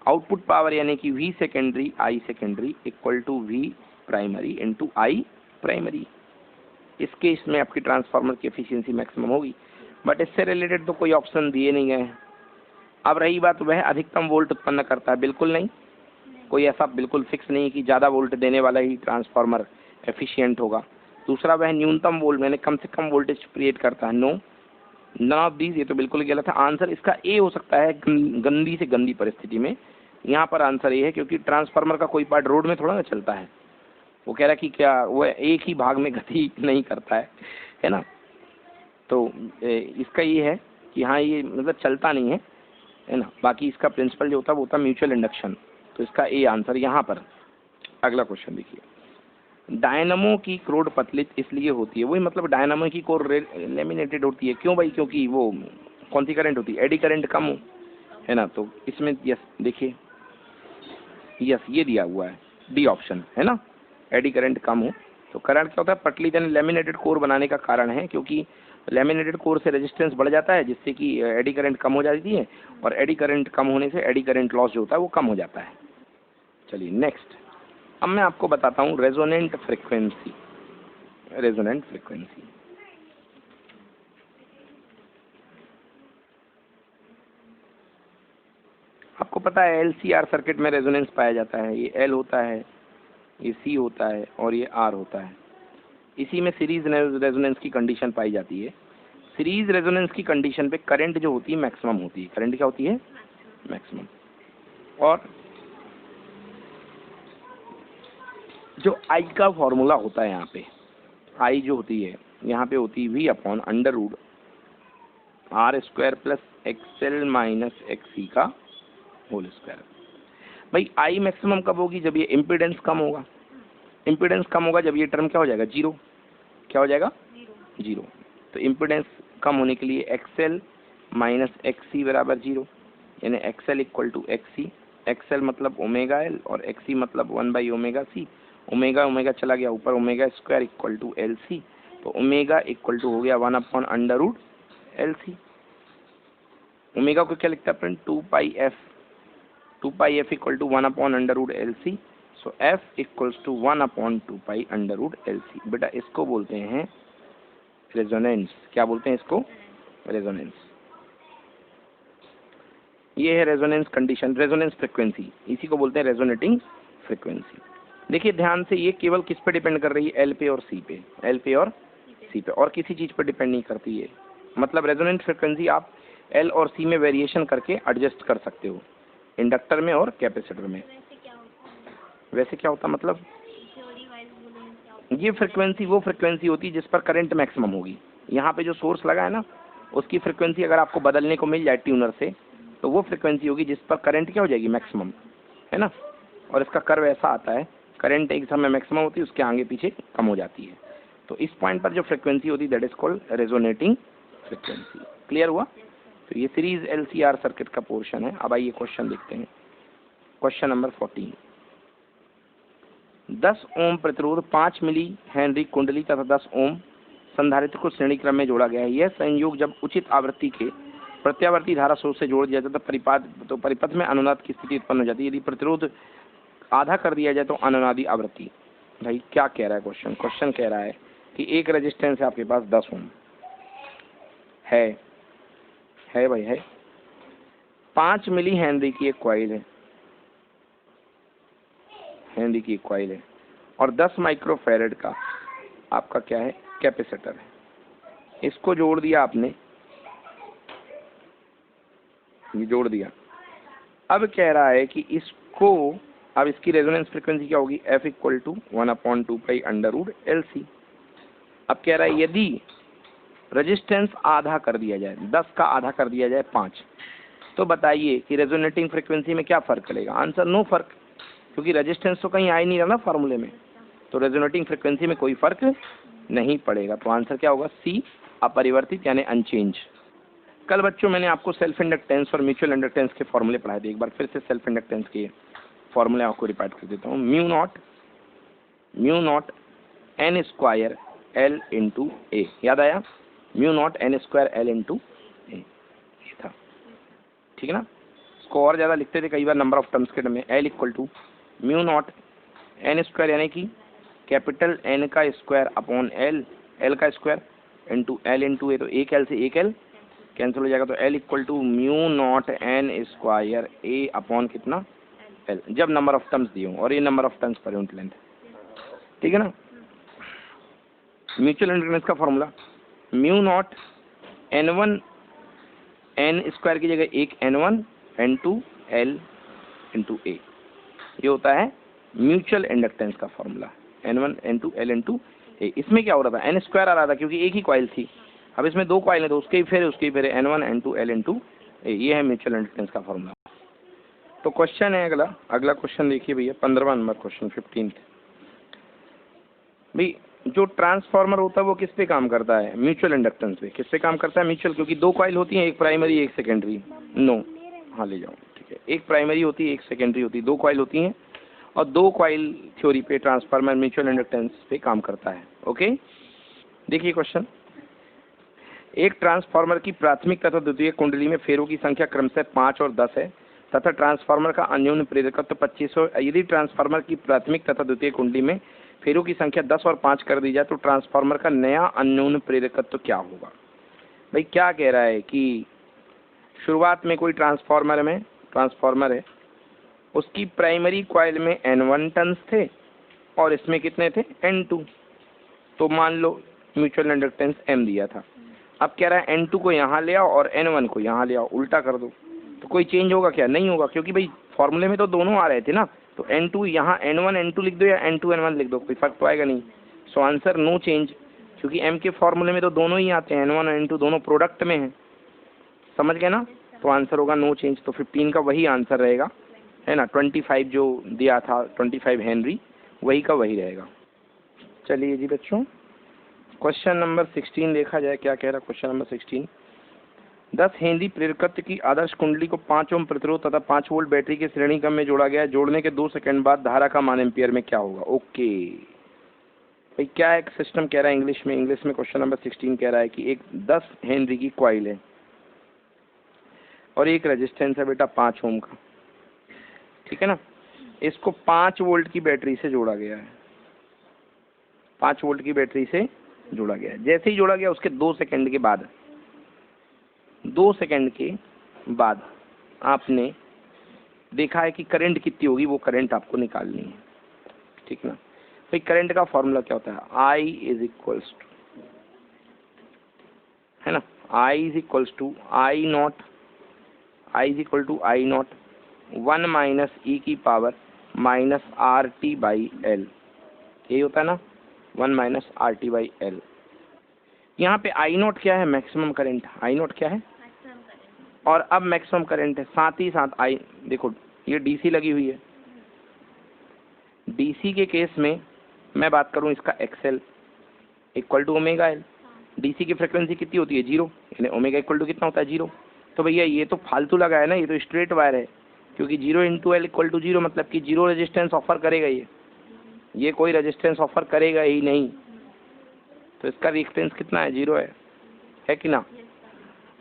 आउटपुट पावर यानी कि V secondary I secondary equal to V primary into I primary, इस केस में आपकी ट्रांसफार्मर की एफिशिएंसी मैक्सिमम होगी। बट इससे रिलेटेड तो कोई ऑप्शन दिए नहीं गए हैं। अब रही बात वह अधिकतम वोल्ट उत्पन्न करता है, बिल्कुल नहीं, कोई ऐसा बिल्कुल फिक्स नहीं कि ज़्यादा वोल्ट देने वाला ही ट्रांसफार्मर एफिशिएंट होगा। दूसरा, वह न्यूनतम वोल्ट यानी कम से कम वोल्टेज क्रिएट करता है, नो, नन ऑफ दीज, ये तो बिल्कुल गलत है। आंसर इसका ए हो सकता है गंदी से गंदी परिस्थिति में। यहाँ पर आंसर ये है क्योंकि ट्रांसफार्मर का कोई पार्ट रोड में थोड़ा ना चलता है, वो कह रहा है कि क्या वो एक ही भाग में गति नहीं करता है ना। तो इसका ये है कि हाँ ये मतलब चलता नहीं है ना, बाकी इसका प्रिंसिपल जो होता है वो होता है म्यूचुअल इंडक्शन। तो इसका ए आंसर यहाँ पर। अगला क्वेश्चन देखिए, डायनामो की कोर पतली इसलिए होती है, वही मतलब डायनामो की कोर लेमिनेटेड होती है, क्यों भाई? क्योंकि वो कौन सी करंट होती है? एडी करंट कम हो, है ना। तो इसमें यस देखिए, यस ये दिया हुआ है डी ऑप्शन, है ना, एडी करंट कम हो। तो करंट क्या होता है? पतली यानी लेमिनेटेड कोर बनाने का कारण है, क्योंकि लेमिनेटेड कोर से रेजिस्टेंस बढ़ जाता है जिससे कि एडी करंट कम हो जाती है, और एडी करंट कम होने से एडी करंट लॉस जो होता है वो कम हो जाता है। चलिए नेक्स्ट, अब मैं आपको बताता हूँ रेजोनेंट फ्रिक्वेंसी। रेजोनेंट फ्रिक्वेंसी आपको पता है एलसीआर सर्किट में रेजोनेंस पाया जाता है, ये एल होता है, ये सी होता है और ये आर होता है। इसी में सीरीज रेजोनेंस की कंडीशन पाई जाती है। सीरीज रेजोनेंस की कंडीशन पे करंट जो होती है मैक्सिमम होती है। करंट क्या होती है? मैक्सिमम। और जो आई का फॉर्मूला होता है यहाँ पे, आई जो होती है यहाँ पे होती है V upon under root R square plus XL minus XC का होल स्क्वायर। भाई आई मैक्सिमम कब होगी? जब ये इम्पीडेंस कम होगा। इम्पीडेंस कम होगा जब ये टर्म क्या हो जाएगा? जीरो। क्या हो जाएगा? जीरो। तो इम्पीडेंस कम होने के लिए एक्सएल माइनस एक्सी बराबर जीरो, यानी XL equal to XC. XL मतलब ओमेगा एल और एक्सी मतलब 1/ओमेगा सी। ओमेगा ओमेगा चला गया ऊपर, omega square equal to L C. तो ओमेगा इक्वल टू हो गया 1 upon under root L C. Omega को क्या लिखता है friend? 2 pi f. 2 pi f equal to 1 upon under root L C. So f equals to 1 upon 2 pi under root L C. बेटा इसको बोलते हैं रेजोनेंस। क्या बोलते हैं इसको? रेजोनेंस। ये है रेजोनेंस कंडीशन, रेजोनेंस फ्रिक्वेंसी, इसी को बोलते हैं रेजोनेटिंग फ्रिक्वेंसी। देखिए ध्यान से, ये केवल किस पे डिपेंड कर रही है, एल पे और सी पे, एल पे और सी पे, और किसी चीज़ पे डिपेंड नहीं करती है। मतलब रेजोनेंट फ्रिक्वेंसी आप एल और सी में वेरिएशन करके एडजस्ट कर सकते हो, इंडक्टर में और कैपेसिटर में। वैसे क्या होता मतलब, ये फ्रिक्वेंसी वो फ्रिक्वेंसी होती है जिस पर करंट मैक्सिमम होगी। यहाँ पे जो सोर्स लगा है ना, उसकी फ्रिक्वेंसी अगर आपको बदलने को मिल जाए ट्यूनर से, तो वो फ्रिक्वेंसी होगी जिस पर करंट क्या हो जाएगी, मैक्सिमम, है ना। और इसका कर्व ऐसा आता है, करंट एक समय मैक्सिमम होती है, उसके आगे पीछे कम हो जाती है। तो इस पॉइंट पर जो फ्रिक्वेंसी होती है that is called resonating frequency. Clear हुआ। तो ये सीरीज एलसीआर सर्किट का पोर्शन है। अब आइए क्वेश्चन देखते हैं। Question number 14। 10 ओम प्रतिरोध 5 मिली हेनरी कुंडली तथा 10 ओम संधारित्र को श्रेणी क्रम में जोड़ा गया है। यह संयोग जब उचित आवृत्ति के प्रत्यावर्ती धारा स्रोत से जोड़ दिया जाता है तो परिपथ में अनुनाद की स्थिति उत्पन्न हो जाती है। यदि प्रतिरोध आधा कर दिया जाए तो अनुनादी आवृत्ति। भाई क्या कह रहा है क्वेश्चन, क्वेश्चन कह रहा है कि एक रेजिस्टेंस है आपके पास 10 ओम है भाई है, 5 मिली हेनरी की एक कॉइल है, हेनरी की एक कॉइल है, और 10 माइक्रोफैरड का आपका क्या है, कैपेसिटर है। इसको जोड़ दिया आपने, ये जोड़ दिया। अब कह रहा है कि इसको, अब इसकी रेजोनेंस फ्रीक्वेंसी क्या होगी, F = 1/2 pi under root LC। अब कह रहा है यदि रेजिस्टेंस आधा कर दिया जाए, 10 का आधा कर दिया जाए 5, तो बताइए कि रेजोनेटिंग फ्रीक्वेंसी में क्या फ़र्क पड़ेगा। आंसर नो फर्क, क्योंकि रेजिस्टेंस तो कहीं आ ही नहीं रहा ना फार्मूले में, तो रेजोनेटिंग फ्रीक्वेंसी में कोई फर्क नहीं पड़ेगा। तो आंसर क्या होगा, सी, अपरिवर्तित यानी अनचेंज। कल बच्चों मैंने आपको सेल्फ इंडक्टेंस और म्यूचुअल इंडक्टेंस के फॉर्मूले पढ़ाए थे, एक बार फिर से सेल्फ इंडक्टेंस के फॉर्मूले आपको रिपीट कर देता हूँ। Mu not an square L × A, याद आया, mu not an square L × A, ये था, ठीक है ना। इसको और ज़्यादा लिखते थे कई बार नंबर ऑफ टर्म्स के टर्म में, L = mu not an square यानी कि कैपिटल N का स्क्वायर अपॉन L का स्क्वायर इंटू L × A, तो एक L से एक L कैंसिल हो जाएगा, तो L = mu not an square A upon कितना L, जब नंबर ऑफ टर्म्स दिए हों, और ये number of terms per unit length, ठीक है ना। म्यूचुअल इंडक्टेंस का formula mu naught N1 N square की जगह एक N1 N2 L × A, ये होता है म्यूचुअल इंडक्टेंस का formula, N1 N2 L × A। इसमें क्या हो रहा था, N स्क्वायर आ रहा था क्योंकि एक ही कॉइल थी, अब इसमें दो कॉइल है तो उसके ही फेरे N1 N2 L × A, ये है म्यूचुअल इंडक्टेंस का फॉर्मूला। तो क्वेश्चन है अगला क्वेश्चन देखिए भैया, 15वां नंबर क्वेश्चन 15। भाई जो ट्रांसफार्मर होता है वो किस पे काम करता है, म्यूचुअल इंडक्टेंस पे। किस पे काम करता है, म्यूचुअल, क्योंकि दो कॉइल होती हैं, एक प्राइमरी एक सेकेंडरी। नो, हाँ ले जाओ, ठीक है, एक प्राइमरी होती है एक सेकेंडरी होती है, दो कॉइल होती हैं, और दो कॉइल थ्योरी पे ट्रांसफार्मर म्यूचुअल इंडक्टेंस पे काम करता है। ओके, देखिए क्वेश्चन, एक ट्रांसफार्मर की प्राथमिक तथा द्वितीयक कुंडली में फेरों की संख्या क्रमशः 5 और 10 है तथा ट्रांसफार्मर का अन्योन्य प्रेरकत्व 2500। यदि ट्रांसफार्मर की प्राथमिक तथा द्वितीयक कुंडली में फेरों की संख्या 10 और 5 कर दी जाए तो ट्रांसफार्मर का नया अन्योन्य प्रेरकत्व क्या होगा। भाई क्या कह रहा है कि शुरुआत में कोई ट्रांसफार्मर है, उसकी प्राइमरी कॉइल में N1 टर्न्स थे और इसमें कितने थे, N2। तो मान लो म्यूचुअल इंडक्टेंस M दिया था, अब कह रहा है N2 को यहाँ ले आओ और N1 को यहाँ ले आओ, उल्टा कर दो, तो कोई चेंज होगा क्या, नहीं होगा, क्योंकि भाई फॉर्मूले में तो दोनों आ रहे थे ना। तो N2 यहाँ N1 N2 लिख दो या N2 N1 लिख दो, कोई फर्क तो आएगा नहीं। सो आंसर नो चेंज, क्योंकि M के फॉर्मूले में तो दोनों ही आते हैं, N1 और N2 दोनों प्रोडक्ट में हैं, समझ गए ना। तो आंसर होगा नो चेंज। तो 15 का वही आंसर रहेगा, है ना। 25 जो दिया था 25 हेनरी, वही का वही रहेगा। चलिए जी बच्चों, क्वेश्चन नंबर 16 देखा जाए क्या कह रहा है। क्वेश्चन नंबर 16, 10 हेनरी प्रेरकत्व की आदर्श कुंडली को 5 ओम प्रतिरोध तथा 5 वोल्ट बैटरी के श्रेणी क्रम में जोड़ा गया है। जोड़ने के 2 सेकंड बाद धारा का मान एम्पियर में क्या होगा। ओके भाई, क्या एक सिस्टम कह रहा है इंग्लिश में क्वेश्चन नंबर 16 कह रहा है कि एक 10 हेनरी की कॉइल है और एक रेजिस्टेंस है बेटा 5 ओम का, ठीक है ना। इसको 5 वोल्ट की बैटरी से जोड़ा गया है, 5 वोल्ट की बैटरी से जोड़ा गया है। जैसे ही जोड़ा गया उसके 2 सेकंड के बाद आपने देखा है कि करंट कितनी होगी, वो करंट आपको निकालनी है, ठीक ना। भाई करंट का फॉर्मूला क्या होता है, I इज इक्वल्स टू, है ना, I is equals to I naught, I is equal to I naught 1 minus e की power minus R T by L, यही होता है ना, 1 minus R T by L. यहाँ पे आई नॉट क्या है, मैक्सिमम करंट, आई नॉट क्या है, और अब मैक्सिमम करंट है, साथ ही साथ आई, देखो ये डीसी लगी हुई है, डीसी के केस में मैं बात करूं इसका XL equal to omega L, DC की फ्रिक्वेंसी कितनी होती है, 0, यानी ओमेगा इक्वल टू कितना होता है, 0। तो भैया ये तो फालतू लगा है ना, ये तो स्ट्रेट वायर है, क्योंकि 0 इंटू एल इक्वल टू 0, मतलब कि 0 रेजिस्टेंस ऑफर करेगा ये कोई रेजिस्टेंस ऑफर करेगा ही नहीं, तो इसका रिएक्टेंस कितना है, 0 है कि ना।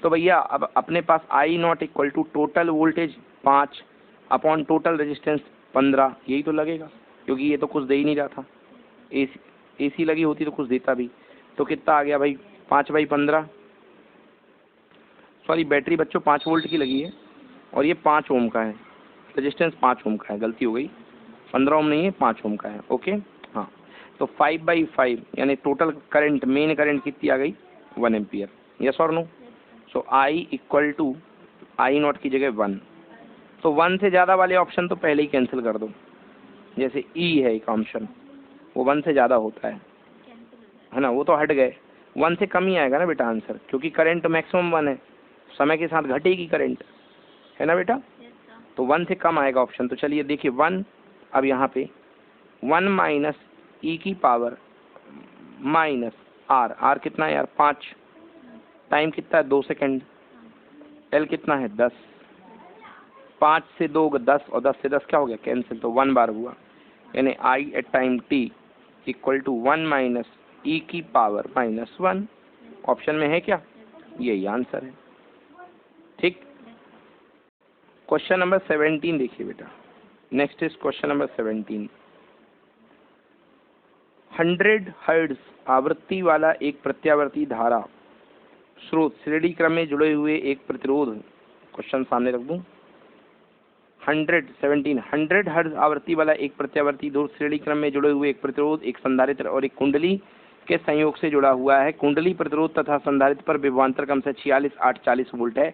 तो भैया अब अपने पास I naught equal to total voltage 5 upon total resistance 15, यही तो लगेगा, क्योंकि ये तो कुछ दे ही नहीं रहा था, एसी लगी होती तो कुछ देता भी। तो कितना आ गया भाई, 5/15, सॉरी बैटरी बच्चों 5 वोल्ट की लगी है, और ये 5 ओम का है, रेजिस्टेंस 5 ओम का है, गलती हो गई, 15 ओम नहीं है, 5 ओम का है, ओके। हाँ, तो 5/5 यानी टोटल करंट, मेन करंट कितनी आ गई, 1 एम्पियर, यस और no. So I equal to I naught की जगह 1, तो 1 से ज़्यादा वाले ऑप्शन तो पहले ही कैंसिल कर दो, जैसे ई है एक ऑप्शन, वो 1 से ज़्यादा होता है ना, वो तो हट गए, 1 से कम ही आएगा ना बेटा आंसर, क्योंकि करंट मैक्सिमम 1 है, समय के साथ घटेगी करंट, है ना बेटा, तो 1 से कम आएगा ऑप्शन। तो चलिए देखिए 1, अब यहाँ पे 1 माइनस ई की पावर माइनस आर, आर कितना है यार, 5, टाइम कितना है 2 सेकेंड, एल कितना है 10, 5 से 2 10, और 10 से 10 क्या हो गया, कैंसिल, तो 1 बार हुआ, यानी I at time T equal to 1 minus e की पावर माइनस 1, ऑप्शन में है क्या, यही आंसर है, ठीक। क्वेश्चन नंबर 17 देखिए बेटा, next is question number 17। 100 hertz आवृत्ति वाला एक प्रत्यावर्ती धारा स्रोत श्रेणी क्रम में जुड़े हुए एक प्रतिरोध, क्वेश्चन सामने रख दूं, 100 हर्ट्ज आवृत्ति वाला एक प्रत्यावर्ती दो श्रेणी क्रम में जुड़े हुए एक प्रतिरोध, एक संधारित्र और एक कुंडली के संयोग से जुड़ा हुआ है। कुंडली प्रतिरोध तथा संधारित्र पर विभवांतर क्रम से 46/8 वोल्ट है।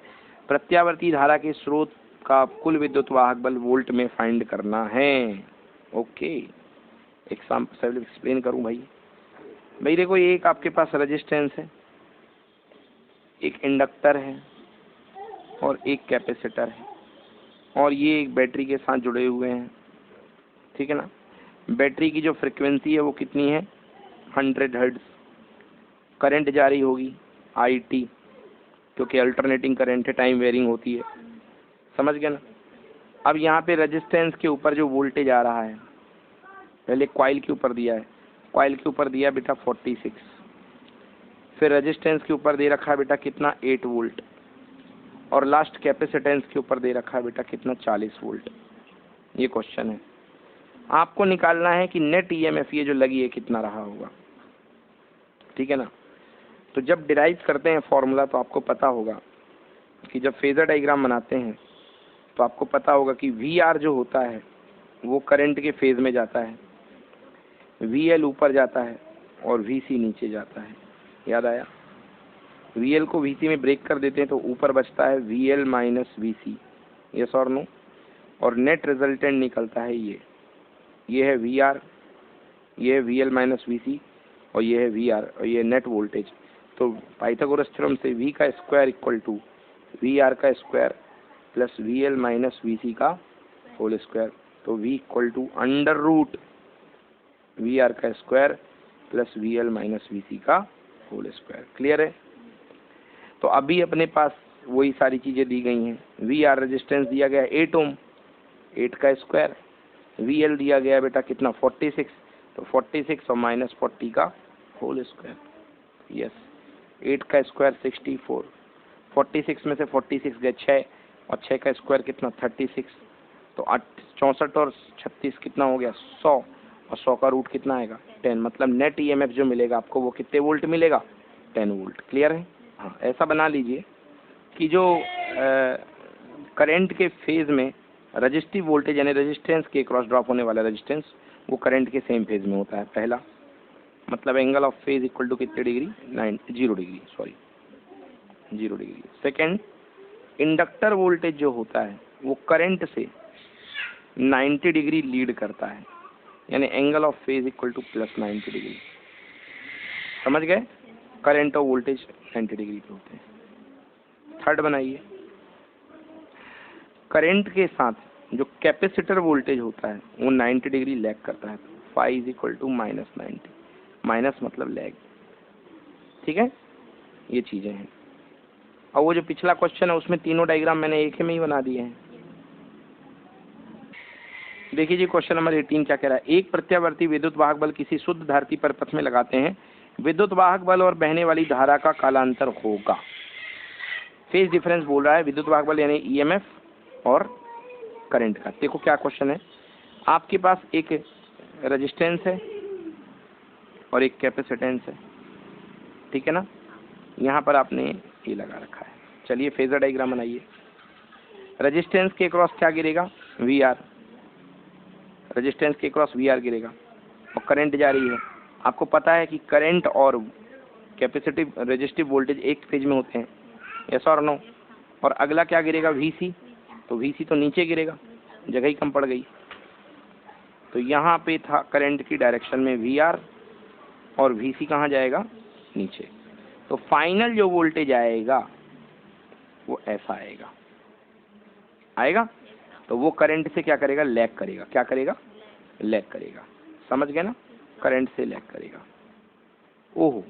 प्रत्यावर्ती धारा के स्रोत का कुल विद्युत वाहक बल वोल्ट में फाइंड करना है। ओके, एग्जाम्पल एक्सप्लेन करूं भाई देखो, ये एक आपके पास रेजिस्टेंस है, एक इंडक्टर है और एक कैपेसिटर है, और ये एक बैटरी के साथ जुड़े हुए हैं, ठीक है ना। बैटरी की जो फ्रिक्वेंसी है वो कितनी है, 100 हर्ट्ज, करंट जा रही होगी IT, क्योंकि अल्टरनेटिंग करंट है, टाइम वेरिंग होती है, समझ गए ना। अब यहाँ पे रेजिस्टेंस के ऊपर जो वोल्टेज आ रहा है, पहले कॉइल के ऊपर दिया है, कॉइल के ऊपर दिया बेटा 46, फिर रेजिस्टेंस के ऊपर दे रखा है बेटा कितना 8 वोल्ट, और लास्ट कैपेसिटेंस के ऊपर दे रखा है बेटा कितना 40 वोल्ट। ये क्वेश्चन है, आपको निकालना है कि नेट EMF ये जो लगी है कितना रहा होगा, ठीक है ना। तो जब डिराइव करते हैं फॉर्मूला तो आपको पता होगा कि जब फेजर डायग्राम बनाते हैं तो आपको पता होगा कि VR जो होता है वो करंट के फेज में जाता है, VL ऊपर जाता है और VC नीचे जाता है, याद आया। VL को VC में ब्रेक कर देते हैं तो ऊपर बचता है VL माइनस VC, यस और नो, और नेट रिजल्टेंट निकलता है ये है VR, ये है VL माइनस VC, और ये है VR, और ये नेट वोल्टेज। तो पाइथागोरस थ्योरम से V का स्क्वायर इक्वल टू VR का square plus VL minus VC का होल स्क्वायर, तो V equal to under root VR का square plus VL minus VC का होल स्क्वायर। क्लियर है। तो अभी अपने पास वही सारी चीज़ें दी गई हैं। VR रेजिस्टेंस दिया गया 8 ओम, 8 का स्क्वायर, VL दिया गया बेटा कितना 46, तो 46 और माइनस 40 का होल स्क्वायर, यस, 8 का स्क्वायर 64, 46 में से 46 गए 6, और 6 का स्क्वायर कितना 36, तो 64 और 36 कितना हो गया 100, और 100 का रूट कितना आएगा 10, मतलब नेट EMF जो मिलेगा आपको वो कितने वोल्ट मिलेगा 10 वोल्ट। क्लियर है। हाँ, ऐसा बना लीजिए कि जो करंट के फेज में रजिस्टिव वोल्टेज यानी रेजिस्टेंस के क्रॉस ड्रॉप होने वाला रेजिस्टेंस वो करंट के सेम फेज में होता है। पहला मतलब angle of phase equal to कितने degree, 0 degree, sorry 0 degree. Second, inductor voltage जो होता है वो करंट से 90 डिग्री लीड करता है, यानी angle of phase equal two plus 90 degree. समझ गए, करंट और वोल्टेज 90 डिग्री पे होते हैं। थर्ड बनाइए, करंट के साथ जो कैपेसिटर वोल्टेज होता है वो 90 डिग्री लैग करता है, phi is equal to minus 90, minus मतलब लैग। ठीक है, ये चीजें हैं। और वो जो पिछला क्वेश्चन है उसमें तीनों डायग्राम मैंने एक ही में ही बना दिए हैं। देखिए जी, क्वेश्चन नंबर 18 क्या कह रहा है। एक प्रत्यावर्ती विद्युत वाहक बल किसी शुद्ध धारती पर पथ में लगाते हैं, विद्युत वाहक बल और बहने वाली धारा का कालांतर होगा। फेज डिफरेंस बोल रहा है, विद्युत वाहक बल यानी ईएमएफ और करंट का। देखो क्या क्वेश्चन है, आपके पास एक रेजिस्टेंस है और एक कैपेसिटेंस है, ठीक है ना। यहाँ पर आपने ये लगा रखा है। चलिए फेजर डायग्राम बनाइए। रेजिस्टेंस के क्रॉस क्या गिरेगा, वी आर, रेजिस्टेंस के क्रॉस वी आर गिरेगा और करंट जा रही है। आपको पता है कि करंट और कैपेसिटिव रेजिस्टिव वोल्टेज एक फेज में होते हैं, यस और नो। और अगला क्या गिरेगा, वीसी, तो वीसी तो नीचे गिरेगा, जगह ही कम पड़ गई। तो यहाँ पे था करंट की डायरेक्शन में वी आर और वीसी कहाँ जाएगा, नीचे। तो फाइनल जो वोल्टेज आएगा वो ऐसा आएगा, आएगा। तो वो करंट से क्या करेगा, लैग करेगा। क्या करेगा, लैग करेगा। समझ गए ना, करंट से लैग करेगा। ओहो,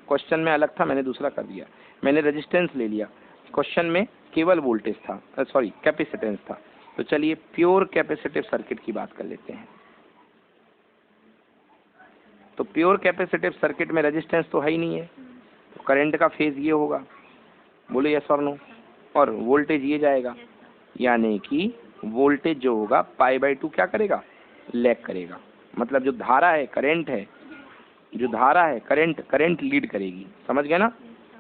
क्वेश्चन में अलग था, मैंने दूसरा कर दिया। मैंने रेजिस्टेंस ले लिया, क्वेश्चन में केवल वोल्टेज था, सॉरी कैपेसिटेंस था। तो चलिए प्योर कैपेसिटिव सर्किट की बात कर लेते हैं। तो प्योर कैपेसिटिव सर्किट में रेजिस्टेंस तो है ही नहीं है, तो करंट का फेज ये होगा, बोले यस और नो। और वोल्टेज ये जाएगा, यानी कि वोल्टेज जो होगा पाई/2 क्या करेगा, लैग करेगा। मतलब जो धारा है, करंट है, जो धारा है करंट लीड करेगी। समझ गए ना।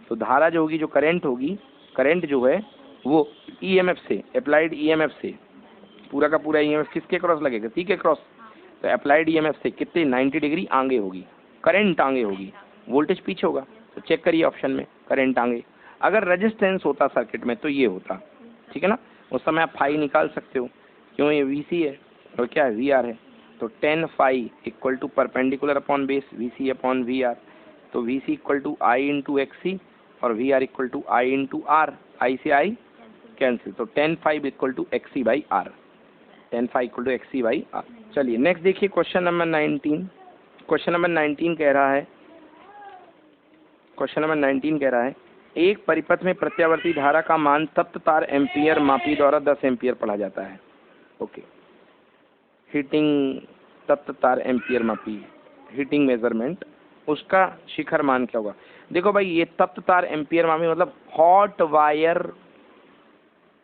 तो धारा जो होगी, जो करंट होगी, करंट जो है वो ईएमएफ से, अप्लाइड ईएमएफ से, पूरा का पूरा ईएमएफ किसके क्रॉस लगेगा, सी के क्रॉस। तो अप्लाइड ईएमएफ से कितने, 90 डिग्री आगे होगी, करंट आगे होगी, वोल्टेज पीछे होगा। तो चेक करिए ऑप्शन में, करंट आगे। अगर रेजिस्टेंस होता सर्किट में तो ये होता, ठीक है ना। उस समय आप फाई निकाल सकते हो, क्यों, ये वीसी है और क्या है, वी आर है। तो 10 phi equal to perpendicular upon base VC upon V R. तो VC equal to I into XC और V R equal to I into R. I से आई कैंसिल, तो 10 phi equal to XC by R, 10 phi equal to XC by R. चलिए next देखिए question number 19। Question number 19 कह रहा है, question number 19 कह रहा है, एक परिपथ में प्रत्यावर्ती धारा का मान तप्त तार एम्पियर मापी द्वारा 10 एम्पियर पढ़ा जाता है। ओके, हीटिंग तप्त तार एम्पियर मापी, हीटिंग मेजरमेंट, उसका शिखर मान क्या होगा। देखो भाई, ये तप्त तार एम्पियर मापी मतलब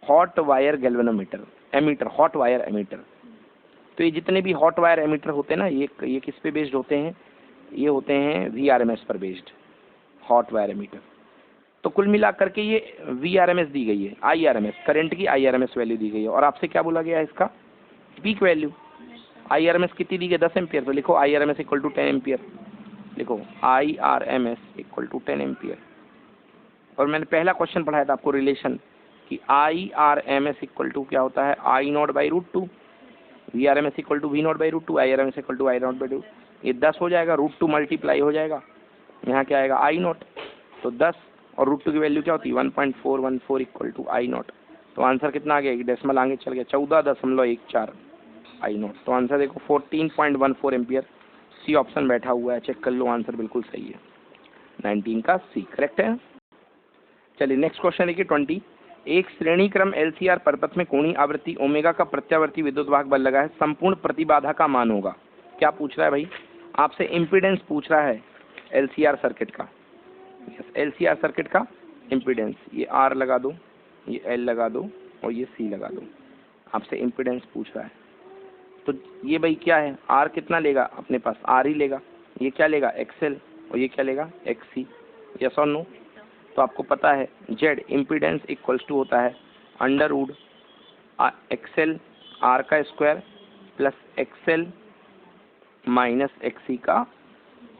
hot wire galvanometer, ammeter, hot wire ammeter. तो ये जितने भी हॉट वायर एमीटर होते हैं ना, ये किस पे बेस्ड होते हैं, ये होते हैं VRMS पर बेस्ड, हॉट वायर एमीटर। तो कुल मिलाकर के ये VRMS दी गई है, IRMS, करंट की IRMS वैल्यू दी गई है। और आपसे क्या बोला गया है, इसका पीक वैल्यू। IRMS कितनी दी गई, 10 एम्पियर। तो लिखो IRMS इक्वल टू 10 एम्पियर, लिखो IRMS इक्वल टू 10 एम्पियर। और मैंने पहला क्वेश्चन पढ़ाया था आपको रिलेशन, कि IRMS इक्वल टू क्या होता है, I0/√2, VRMS equal to V0/√2, IRMS equal to I0/2। ये 10 हो जाएगा, √2 मल्टीप्लाई हो जाएगा, यहाँ क्या आएगा I0। तो 10 और √2 की वैल्यू क्या होती है, 1.414 इक्वल टू I0। तो आंसर कितना आ गया, एक डेसिमल आगे चल गया, 14.14 I0। तो आंसर देखो 14.14 एम्पियर। सी ऑप्शन बैठा हुआ है, चेक कर लो, आंसर बिल्कुल सही है, 19 का सी करेक्ट है। चलिए नेक्स्ट क्वेश्चन देखिए 20। एक श्रेणी क्रम LCR परपथ में कोणीय आवृत्ति ओमेगा का प्रत्यावर्ती विद्युत वाहक बल लगा है, संपूर्ण प्रतिबाधा का मान होगा। क्या पूछ रहा है भाई, आपसे इम्पीडेंस पूछ रहा है LCR सर्किट का। LCR सर्किट का इम्पीडेंस, ये R लगा दो, ये L लगा दो और ये C लगा दो। आपसे इम्पीडेंस पूछ रहा है, तो ये भाई क्या है, R कितना लेगा, अपने पास R ही लेगा। ये क्या लेगा, XL, और ये क्या लेगा, XC। यस और नो। तो आपको पता है Z इम्पीडेंस इक्वल्स टू होता है √2 एक्सएल आर का square plus XL minus XC का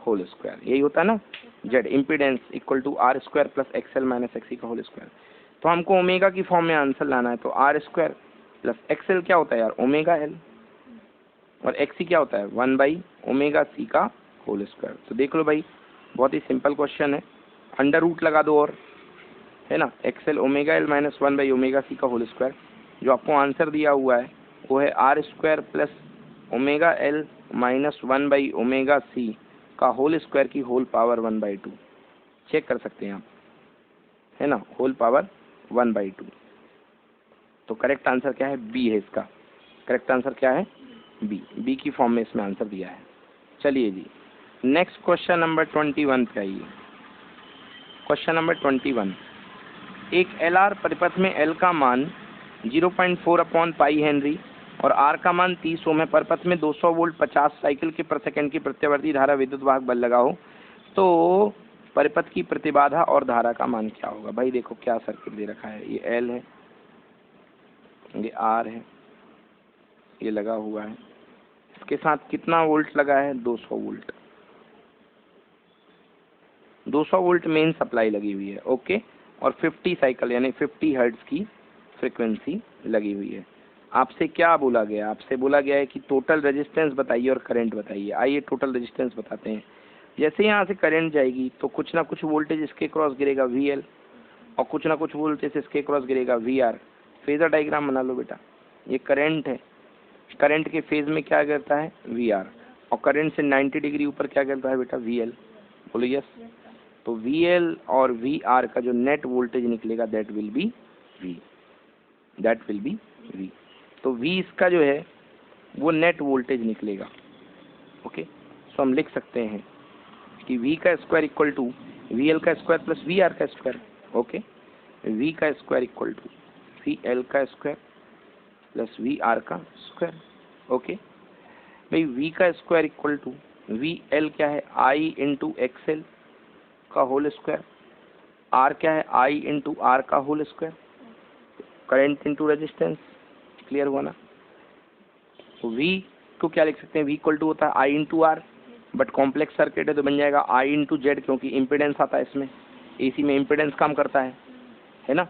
होल स्क्वायर, यही होता है ना। Z impedance equal to R square plus XL minus XC का होल स्क्वायर। तो हमको ओमेगा की फॉर्म में आंसर लाना है, तो आर स्क्वायर प्लस एक्सएल क्या होता है यार, ओमेगा एल, और एक्सी क्या होता है 1/ओमेगा सी का होल स्क्वायर। तो देख लो भाई, बहुत ही सिंपल क्वेश्चन है, अंडर रूट लगा दो और, है ना, एक्सएल ओमेगा एल माइनस 1/ओमेगा सी का होल स्क्वायर। जो आपको आंसर दिया हुआ है वो है R square plus omega L minus 1/ओमेगा सी का होल स्क्वायर की होल पावर 1/2। चेक कर सकते हैं आप, है ना, होल पावर 1/2। तो करेक्ट आंसर क्या है, बी है इसका। करेक्ट आंसर क्या है, बी की फॉर्म में इसमें आंसर दिया है। चलिए जी, नेक्स्ट क्वेश्चन नंबर 21 पे आइए। क्वेश्चन नंबर 21, एक एलआर परिपथ में एल का मान 0.4/पाई हेनरी और आर का मान 30 ओम है। परिपथ में 200 वोल्ट 50 साइकिल के प्रति सेकंड की प्रत्यावर्ती धारा विद्युत वाहक बल लगा हो, तो परिपथ की प्रतिबाधा और धारा का मान क्या होगा। भाई देखो क्या सर्किट दे रखा है, ये एल है, ये आर है, ये लगा हुआ है, इसके साथ कितना वोल्ट लगा है, 200 वोल्ट। 200 वोल्ट मेन सप्लाई लगी हुई है, ओके, और 50 साइकिल यानी 50 हर्ट्ज की फ्रीक्वेंसी लगी हुई है। आपसे क्या बोला गया, आपसे बोला गया है कि टोटल रेजिस्टेंस बताइए और करंट बताइए। आइए टोटल रेजिस्टेंस बताते हैं। जैसे यहाँ से करंट जाएगी तो कुछ ना कुछ वोल्टेज इसके क्रॉस गिरेगा VL, और कुछ ना कुछ वोल्टेज इसके क्रॉस गिरेगा VR। फेजर डायग्राम बना लो बेटा, ये करंट है, करंट के फेज में क्या गिरता है VR, और करंट से 90 डिग्री ऊपर क्या गिरता है बेटा VL। बोलो यस। तो VL और VR का जो नेट वोल्टेज निकलेगा that will be V, that will be V। तो V इसका जो है वो नेट वोल्टेज निकलेगा, ओके। सो हम लिख सकते हैं कि V का स्क्वायर इक्वल टू VL का स्क्वायर प्लस VR का स्क्वायर, ओके। V का स्क्वायर इक्वल टू VL का स्क्वायर प्लस VR का स्क्वायर, ओके। भाई V का स्क्वायर इक्वल टू VL क्या है, I इंटू XL का होल स्क्वायर, R क्या है, I इंटू R का whole square, current into resistance, clear हुआ ना। तो V को क्या लिख सकते हैं, V इक्वल टू होता है I into R, but complex circuit है तो बन जाएगा I इंटू जेड, क्योंकि इम्पिडेंस आता है इसमें। AC में इम्पिडेंस काम करता है ना,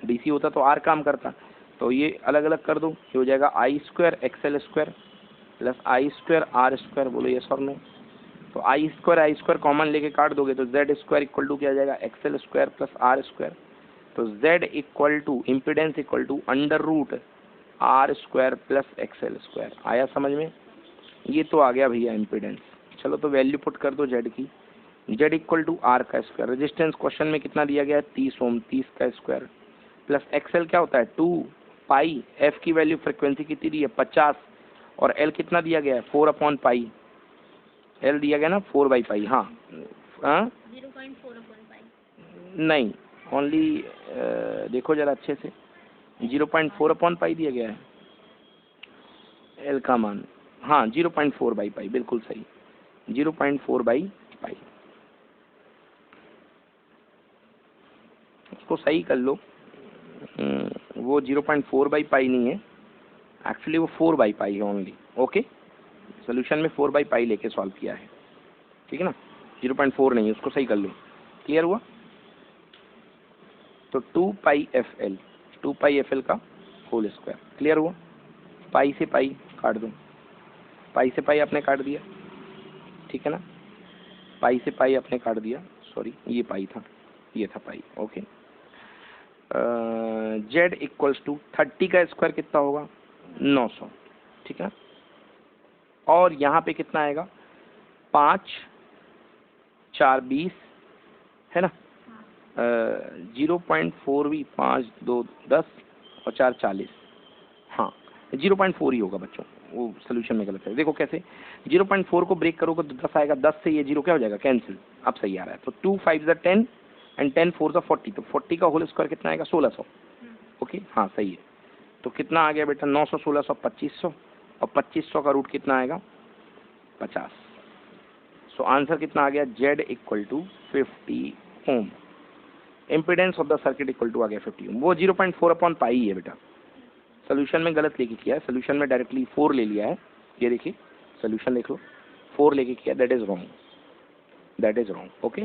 DC होता तो R काम करता। तो ये अलग अलग कर दो, ये हो जाएगा I square XL square plus I square R square. बोलो यस और नो। तो I स्क्वायर कॉमन लेके काट दोगे तो Z स्क्वायर इक्वल टू क्या आ जाएगा, XL square plus R square. तो Z equal to impedance equal to under root R square plus XL square. आया समझ में, ये तो आ गया भैया इम्पिडेंस। चलो तो वैल्यू पुट कर दो Z की, Z इक्वल टू R का स्क्वायर। रेजिस्टेंस क्वेश्चन में कितना दिया गया है, 30 ओम, 30 का स्क्वायर प्लस XL क्या होता है 2 पाई, F की वैल्यू फ्रिक्वेंसी कितनी दी है 50, और L कितना दिया गया है 4/पाई, L दिया गया ना 4/पाई। हाँ 0.4/पाई नहीं, ओनली देखो जरा अच्छे से, 0.4/पाई दिया गया है L का मान। हाँ 0.4/पाई, बिल्कुल सही, 0.4/पाई। उसको सही कर लो, वो 0.4/पाई नहीं है, एक्चुअली वो 4/पाई है ओनली, ओके। सोल्यूशन में 4/पाई लेके सॉल्व किया है, ठीक है ना, 0.4 नहीं है, उसको सही कर लो। क्लियर हुआ। तो 2πfl का होल स्क्वायर, क्लियर हुआ। पाई से पाई काट दो, पाई से पाई आपने काट दिया, ठीक है ना, पाई से पाई आपने काट दिया, सॉरी ये पाई था, ये था पाई, ओके। Z इक्वल्स टू 30 का स्क्वायर कितना होगा 900, ठीक है। और यहाँ पे कितना आएगा 5 4 20, है ना, 0.4 भी 5 2 10 और 4 40, हाँ 0.4 ही होगा बच्चों, वो सोल्यूशन में गलत है। देखो कैसे, 0.4 को ब्रेक करोगे तो 10 आएगा, 10 से ये 0 क्या हो जाएगा कैंसिल, अब सही आ रहा है। तो 2 5 10 एंड 10 4 40, तो 40 का होल स्क्वायर कितना आएगा 1600, ओके। हाँ सही है। तो कितना आ गया बेटा 900 1600 2500, और 2500 का रूट कितना आएगा 50। सो आंसर कितना आ गया, Z equal to 50 ohm. Impedance of the circuit equal to आ गया 50 ओम, वो 0.4/पाई है बेटा, सोल्यूशन में गलत लेके किया है, सोल्यूशन में डायरेक्टली 4 ले लिया है। ये देखिए सोल्यूशन देख लो, 4 लेके किया, that is wrong, that is wrong. Okay,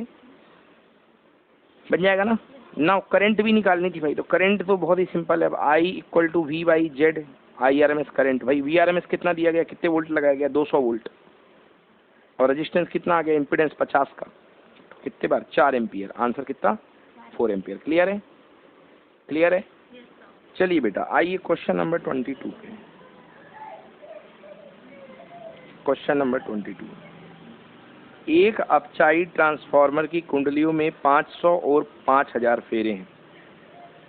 बन जाएगा ना। ना करंट भी निकालनी थी भाई, तो करंट तो बहुत ही सिंपल है। अब I equal to V by Z, IRMS current. भाई VRMS कितना दिया गया, कितने वोल्ट लगाया गया, 200 वोल्ट, और रेजिस्टेंस कितना आ गया, इम्पीडेंस 50 का, तो कितने बार, 4 एम्पियर। आंसर कितना, 4 एम्पियर। क्लियर है, क्लियर है। चलिए बेटा आइए क्वेश्चन नंबर 22 पे। क्वेश्चन नंबर 22, एक अपचाई ट्रांसफार्मर की कुंडलियों में 500 और 5000 फेरे हैं।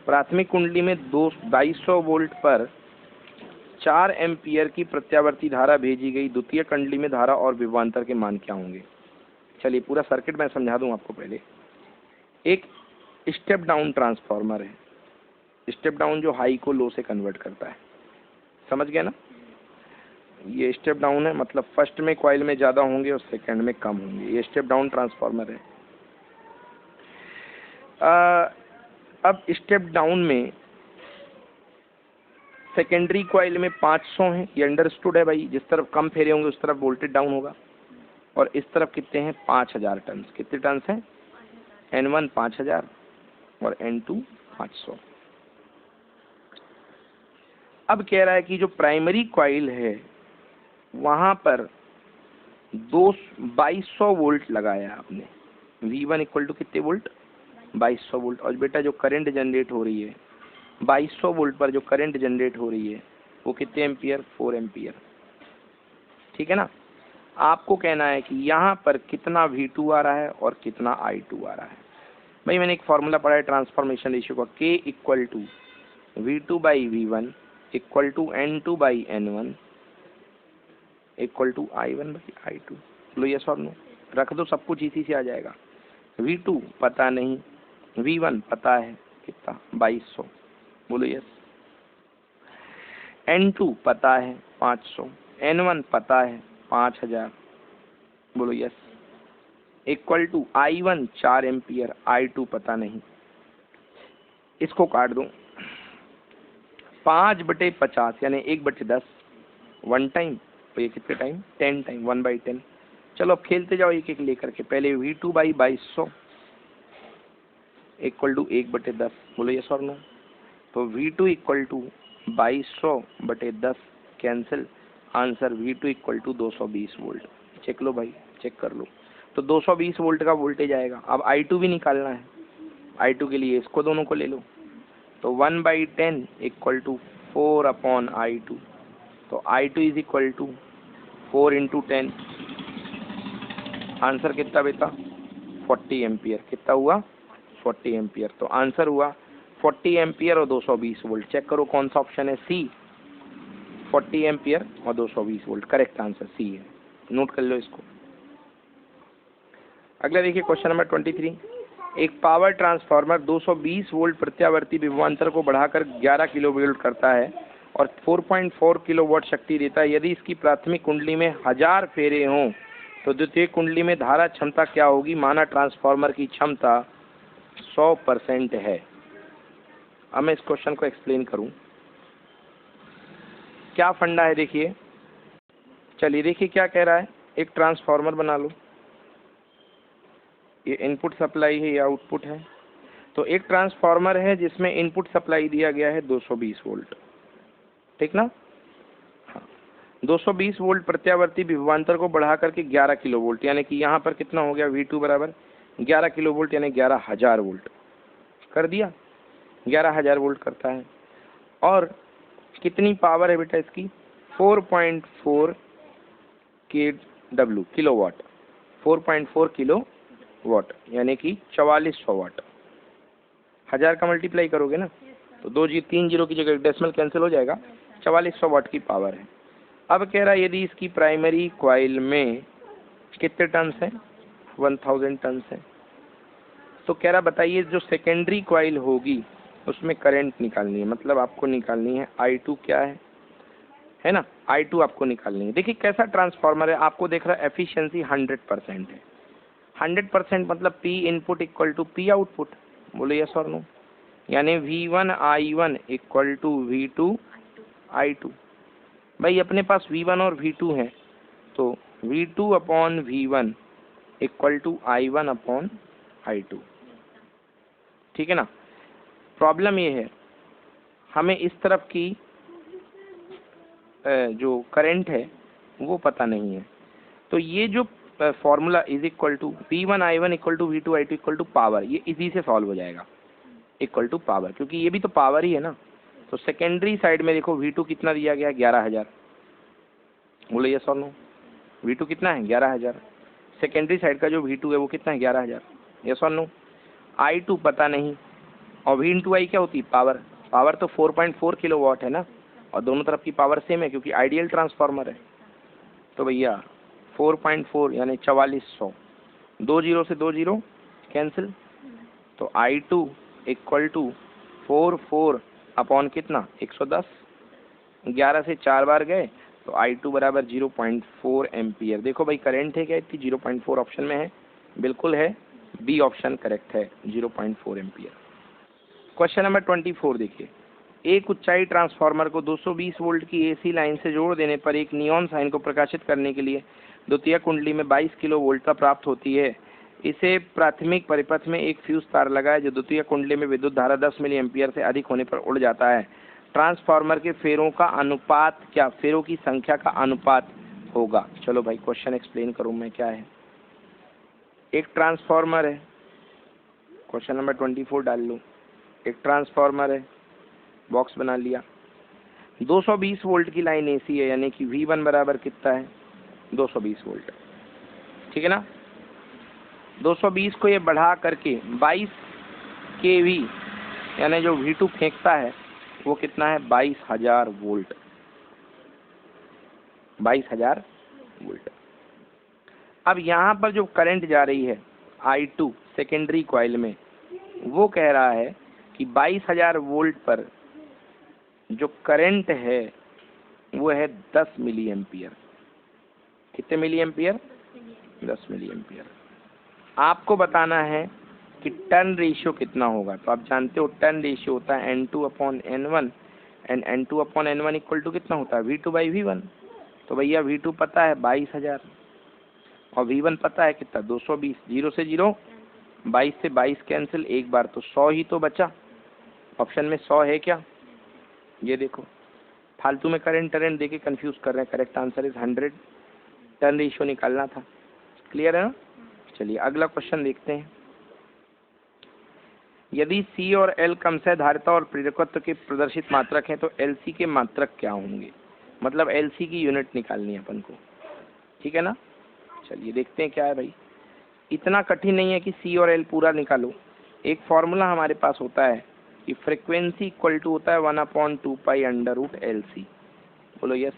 प्राथमिक कुंडली में 2200 वोल्ट पर 4 एम्पियर की प्रत्यावर्ती धारा भेजी गई। द्वितीय कुंडली में धारा और विभवांतर के मान क्या होंगे। चलिए पूरा सर्किट मैं समझा दूं आपको। पहले एक स्टेप डाउन ट्रांसफार्मर है, स्टेप डाउन जो हाई को लो से कन्वर्ट करता है, समझ गया ना। ये स्टेप डाउन है, मतलब फर्स्ट में कॉइल में ज़्यादा होंगे और सेकंड में कम होंगे। ये स्टेप डाउन ट्रांसफार्मर है। अब स्टेप डाउन में सेकेंडरी कॉइल में 500 है, ये अंडरस्टूड है भाई। जिस तरफ कम फेरे होंगे उस तरफ वोल्टेज डाउन होगा। और इस तरफ कितने हैं, 5000 टर्न्स। कितने टर्न्स हैं, N1 5000 और N2 500। अब कह रहा है कि जो प्राइमरी कॉइल है वहां पर 2200 वोल्ट लगाया आपने। V1 इक्वल टू कितने वोल्ट, 2200 वोल्ट। और बेटा जो करंट जनरेट हो रही है 2200 वोल्ट पर, जो करंट जनरेट हो रही है वो कितने एम्पियर, 4 एम्पियर। ठीक है ना। आपको कहना है कि यहाँ पर कितना V2 आ रहा है और कितना I2 आ रहा है। भाई मैंने एक फॉर्मूला पढ़ा है ट्रांसफॉर्मेशन रेशियो का, K equal to V2 by V1 equal to N2 by N1 equal to I1 by I2। लो यस और नो, रख दो, सब कुछ इसी से आ जाएगा। V2 पता नहीं, V1 पता है कितना, 2200, बोलो यस। N2 पता है 500, N1 पता है 5000, बोलो yes. Equal to I1 4 ampere, I2 पता नहीं। इसको काट दो, 5/50 यानी 1/10 1 टाइम, तो ये कितने टाइम, 10 टाइम, 1/10। चलो अब खेलते जाओ एक एक लेकर के। पहले V2 बाई 2200 इक्वल टू 1/10, बोलो यस और नो। तो V2 equal to 2200/10 cancel, answer V2 equal to 220 volt. Check लो भाई, चेक कर लो। तो 220 वोल्ट का वोल्टेज आएगा। अब I2 भी निकालना है, I2 के लिए इसको दोनों को ले लो। तो 1/10 इक्वल टू 4/I2। तो I2 is equal to 4 into 10। Answer कितना बेटा, 40 एम्पियर। कितना हुआ, 40 एम्पियर। तो आंसर हुआ 40 एम्पियर और 220 वोल्ट। चेक करो कौन सा ऑप्शन है, सी, 40 एम्पियर और 220 वोल्ट। करेक्ट आंसर सी है, नोट कर लो इसको। अगला देखिए क्वेश्चन नंबर 23, एक पावर ट्रांसफार्मर 220 वोल्ट प्रत्यावर्ती विभवांतर को बढ़ाकर 11 किलो वोल्ट करता है और 4.4 किलोवाट शक्ति देता है। यदि इसकी प्राथमिक कुंडली में 1000 फेरे हों तो द्वितीय कुंडली में धारा क्षमता क्या होगी। माना ट्रांसफार्मर की क्षमता 100% है। अब मैं इस क्वेश्चन को एक्सप्लेन करूं, क्या फंडा है देखिए। चलिए देखिए क्या कह रहा है, एक ट्रांसफार्मर बना लो, ये इनपुट सप्लाई है, ये आउटपुट है। तो एक ट्रांसफार्मर है जिसमें इनपुट सप्लाई दिया गया है 220 वोल्ट, ठीक ना। हाँ, 220 वोल्ट प्रत्यावर्ती विभवांतर को बढ़ा करके 11 किलो वोल्ट, यानी कि यहाँ पर कितना हो गया, V2 बराबर 11 किलो वोल्ट यानी 11,000 वोल्ट कर दिया। 11,000 वोल्ट करता है। और कितनी पावर है बेटा इसकी, 4.4 kW, किलोवाट, 4.4 किलोवाट यानी कि 4400 वाट। 1000 का मल्टीप्लाई करोगे ना तो 3 जीरो की जगह डेसिमल कैंसिल हो जाएगा, 4400 वाट की पावर है। अब कह रहा है यदि इसकी प्राइमरी कॉइल में कितने टर्न्स हैं, 1000 टर्न्स हैं। तो कह रहा बताइए जो सेकेंडरी कॉइल होगी उसमें करंट निकालनी है, मतलब आपको निकालनी है I2 क्या है ना, I2 आपको निकालनी है। देखिए कैसा ट्रांसफार्मर है, आपको देख रहा है एफिशिएंसी 100% है। 100% मतलब P input equal to P output, बोलो यस और नो। यानी V1 I1 equal to V2 I2। भाई अपने पास V1 और V2 है, तो V2 upon V1 equal to I1 upon I2। ठीक है ना। प्रॉब्लम ये है, हमें इस तरफ की जो करंट है वो पता नहीं है, तो ये जो formula is equal to V1I1 equal to V2 I2 equal to power, ये इसी से सॉल्व हो जाएगा, इक्वल टू पावर, क्योंकि ये भी तो पावर ही है ना। तो सेकेंडरी साइड में देखो V2 कितना दिया गया है, 11,000। बोलो यस और नो। V2 कितना है, 11,000। सेकेंडरी साइड का जो V2 है वो कितना है, 11,000। यस और नो। I2 पता नहीं, और V इंटू आई क्या होती है, पावर। पावर तो 4.4 किलोवाट है ना, और दोनों तरफ की पावर सेम है क्योंकि आइडियल ट्रांसफार्मर है। तो भैया 4.4 यानी 4400, 2 जीरो से 2 जीरो कैंसिल, तो I2 इक्वल टू 44 अपॉन कितना, 110। 11 से 4 बार गए तो I2 बराबर 0.4 एम्पियर। देखो भाई करंट है क्या इतनी, 0.4 ऑप्शन में है, बिल्कुल है, बी ऑप्शन करेक्ट है, 0.4 एम्पियर। क्वेश्चन नंबर 24 देखिए, एक उच्चाई ट्रांसफार्मर को 220 वोल्ट की एसी लाइन से जोड़ देने पर एक नियॉन साइन को प्रकाशित करने के लिए द्वितीय कुंडली में 22 किलो वोल्टता प्राप्त होती है। इसे प्राथमिक परिपथ में एक फ्यूज तार लगाए जो द्वितीय कुंडली में विद्युत धारा 10 मिली एम्पियर से अधिक होने पर उड़ जाता है। ट्रांसफार्मर के फेरों का अनुपात क्या, फेरों की संख्या का अनुपात होगा। चलो भाई क्वेश्चन एक्सप्लेन करूँ मैं, क्या है। एक ट्रांसफार्मर है, क्वेश्चन नंबर 24 डाल लो। एक ट्रांसफार्मर है, बॉक्स बना लिया, 220 वोल्ट की लाइन एसी है, यानी कि V1 बराबर कितना है, 220 वोल्ट। ठीक है ना। 220 को ये बढ़ा करके 22 kV यानी जो V2 फेंकता है वो कितना है, 22,000 वोल्ट। 22,000 वोल्ट। अब यहाँ पर जो करंट जा रही है I2 सेकेंडरी कॉइल में, वो कह रहा है कि 22,000 वोल्ट पर जो करंट है वो है 10 मिली एम्पियर। कितने मिली एम्पियर, 10 मिली एम्पियर। आपको बताना है कि टर्न रेशियो कितना होगा। तो आप जानते हो टर्न रेशियो होता है N2 upon N1, and N2 upon N1 equal to कितना होता है, V2 बाई V1। तो भैया V2 पता है 22,000 और V1 पता है कितना, 220। 0 से 0, 22 से 22 कैंसिल, एक बार तो 100 ही तो बचा। ऑप्शन में 100 है क्या, ये देखो, फालतू में करंट देके कंफ्यूज कर रहे हैं। Correct answer is 100। Turn ratio निकालना था। क्लियर है ना। चलिए अगला क्वेश्चन देखते हैं। यदि C और L क्रमशः धारिता और प्रेरकत्व के प्रदर्शित मात्रक हैं तो LC के मात्रक क्या होंगे, मतलब LC की यूनिट निकालनी है अपन को। ठीक है ना। चलिए देखते हैं क्या है भाई, इतना कठिन नहीं है कि C और L पूरा निकालो। एक फॉर्मूला हमारे पास होता है कि फ्रिक्वेंसी इक्वल टू होता है 1/2 पाई अंडर रूट LC। बोलो यस।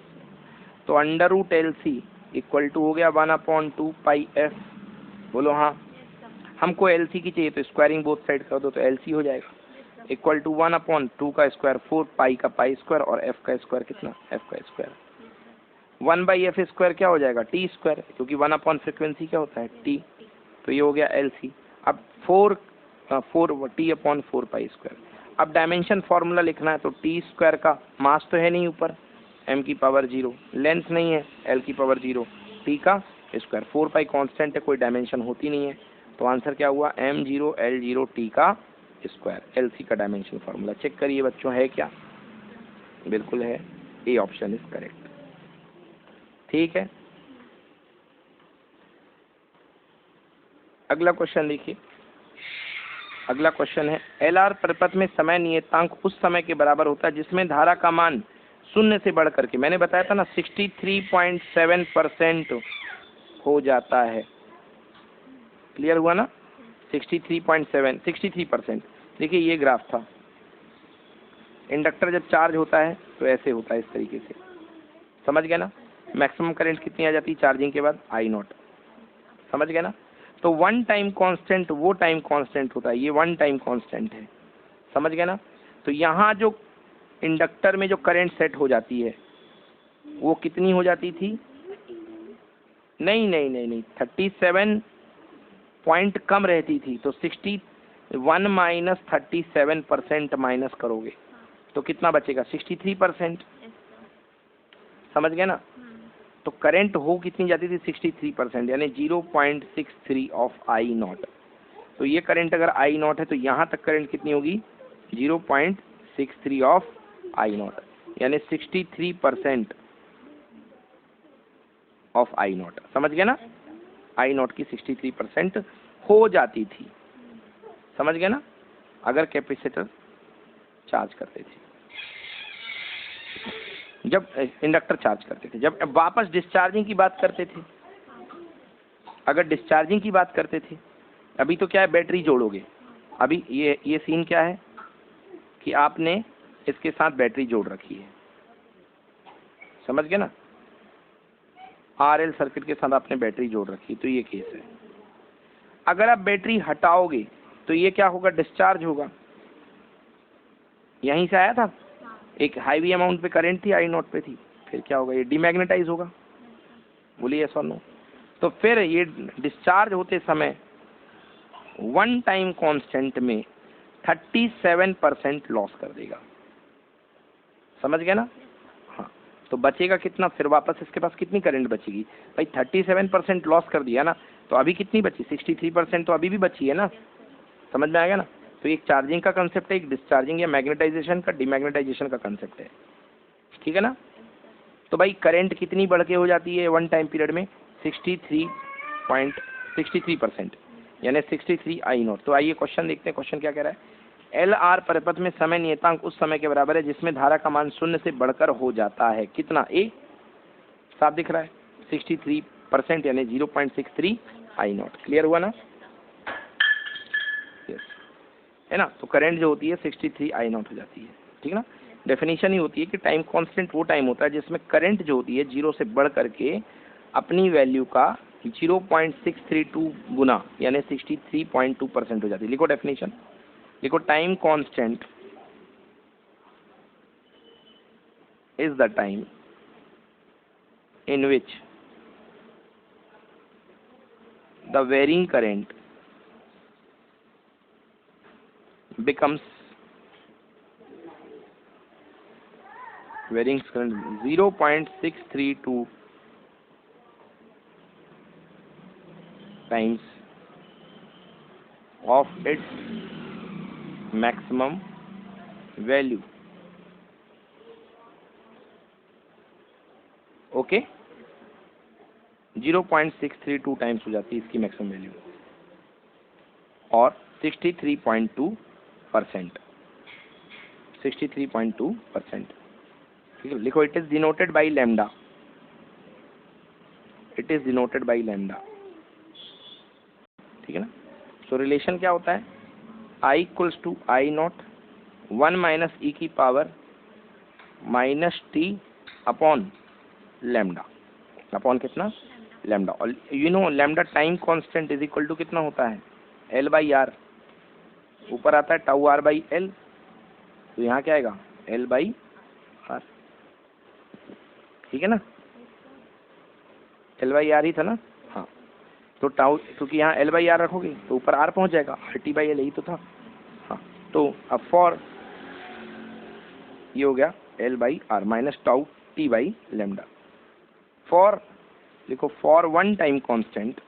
तो under root LC equal to हो गया 1/2 पाई F। बोलो हाँ। हमको LC की चाहिए तो स्क्वायरिंग बोथ साइड कर दो तो LC हो जाएगा, इक्वल टू 1/2 का स्क्वायर 4 पाई का पाई स्क्वायर और F का स्क्वायर कितना, F का स्क्वायर। 1/F स्क्वायर क्या हो जाएगा, T स्क्वायर, क्योंकि 1 फ्रिक्वेंसी क्या होता है, T। तो ये हो गया LC। अब 4 T अपॉन 4 पाई स्क्वायर। अब डायमेंशन फार्मूला लिखना है तो T स्क्वायर का मास तो है नहीं ऊपर, m की पावर 0, लेंथ नहीं है L की पावर 0, T का स्क्वायर, 4 पाई कांस्टेंट है, कोई डायमेंशन होती नहीं है। तो आंसर क्या हुआ, M0 L0 T का स्क्वायर। LC का डायमेंशन फार्मूला चेक करिए बच्चों, है क्या, बिल्कुल है, ए ऑप्शन इज करेक्ट। ठीक है। अगला क्वेश्चन देखिए। अगला क्वेश्चन है, LR परिपथ में समय नियतांक उस समय के बराबर होता है जिसमें धारा का मान शून्य से बढ़ करके, मैंने बताया था ना 63.7% हो जाता है। क्लियर हुआ ना, 63%। देखिए ये ग्राफ था, इंडक्टर जब चार्ज होता है तो ऐसे होता है, इस तरीके से, समझ गए ना। मैक्सिमम करंट कितनी आ जाती है चार्जिंग के बाद, I0, समझ गए ना। तो वन टाइम कांस्टेंट वो टाइम कांस्टेंट होता है, ये वन टाइम कांस्टेंट है, समझ गए ना। तो यहाँ जो इंडक्टर में जो करंट सेट हो जाती है वो कितनी हो जाती थी, नहीं 37 पॉइंट कम रहती थी। तो 61 माइनस 37% माइनस करोगे तो कितना बचेगा, 63%। समझ गए ना। तो करंट हो कितनी जाती थी 63%, यानी 0.63 ऑफ आई नॉट। तो ये करंट अगर आई नॉट है तो यहाँ तक करंट कितनी होगी 0.63 ऑफ आई नॉट, यानी 63% ऑफ आई नॉट। समझ गए ना, आई नॉट की 63% हो जाती थी। समझ गए ना, अगर कैपेसिटर चार्ज करते थे, जब इंडक्टर चार्ज करते थे। जब वापस डिस्चार्जिंग की बात करते थे, अगर डिस्चार्जिंग की बात करते थे, अभी तो क्या है बैटरी जोड़ोगे। अभी ये सीन क्या है कि आपने इसके साथ बैटरी जोड़ रखी है, समझ गए ना, आरएल सर्किट के साथ आपने बैटरी जोड़ रखी है, तो ये केस है। अगर आप बैटरी हटाओगे तो ये क्या होगा, डिस्चार्ज होगा। यहीं से आया था, एक हाईवी अमाउंट पे करंट थी, आई नॉट पे थी, फिर क्या होगा, ये डीमैग्नेटाइज होगा। बोलिए यस और नो। तो फिर ये डिस्चार्ज होते समय वन टाइम कांस्टेंट में 37% लॉस कर देगा। समझ गए ना। हाँ, तो बचेगा कितना, फिर वापस इसके पास कितनी करंट बचेगी भाई, 37% लॉस कर दिया ना, तो अभी कितनी बची 63% तो अभी भी बची है ना। समझ में आएगा ना। तो एक चार्जिंग का कंसेप्ट है, एक डिस्चार्जिंग या मैग्नेटाइजेशन का, डिमैग्नेटाइजेशन का कंसेप्ट है, ठीक है ना। तो भाई करंट कितनी बढ़ के हो जाती है वन टाइम पीरियड में 63% यानी 63 आई नॉट। तो आइए क्वेश्चन देखते हैं, क्वेश्चन क्या कह रहा है। एल आर परिपथ में समय नियतांक उस समय के बराबर है जिसमें धारा का मान शून्य से बढ़कर हो जाता है कितना, ए साफ दिख रहा है 63% यानी 0.63 आई नॉट। क्लियर हुआ ना, यस है ना। तो करंट जो होती है 63 आई नॉट हो जाती है, ठीक है ना। डेफिनेशन ही होती है कि टाइम कांस्टेंट वो टाइम होता है जिसमें करंट जो होती है जीरो से बढ़ करके अपनी वैल्यू का 0.632 गुना यानी 63.2% हो जाती है। लिखो डेफिनेशन, लिखो time constant is the time in which the varying current becomes varying current 0.632 times of its maximum value। Okay 0.632 times हो जाती है इसकी मैक्सिमम वैल्यू और 63.2%, 63.2%, ठीक है। लिखो it is denoted by lambda, it is denoted by lambda, ठीक है ना। सो रिलेशन क्या होता है, I equals to I naught 1 minus e की power minus T upon lambda, upon कितना लैम्डा। और you know lambda time constant is equal to कितना होता है एल बाई आर, ऊपर आता है टाउ आर बाई एल, तो यहाँ क्या आएगा एल बाई आर, ठीक है ना, एल बाई आर ही था ना। हाँ, तो टाउ क्योंकि यहाँ एल बाई आर रखोगे तो ऊपर आर पहुँच जाएगा, आर टी बाई एल यही तो था। हाँ, तो अब फॉर ये हो गया L by R minus tau T by lambda. For लिखो for one time constant,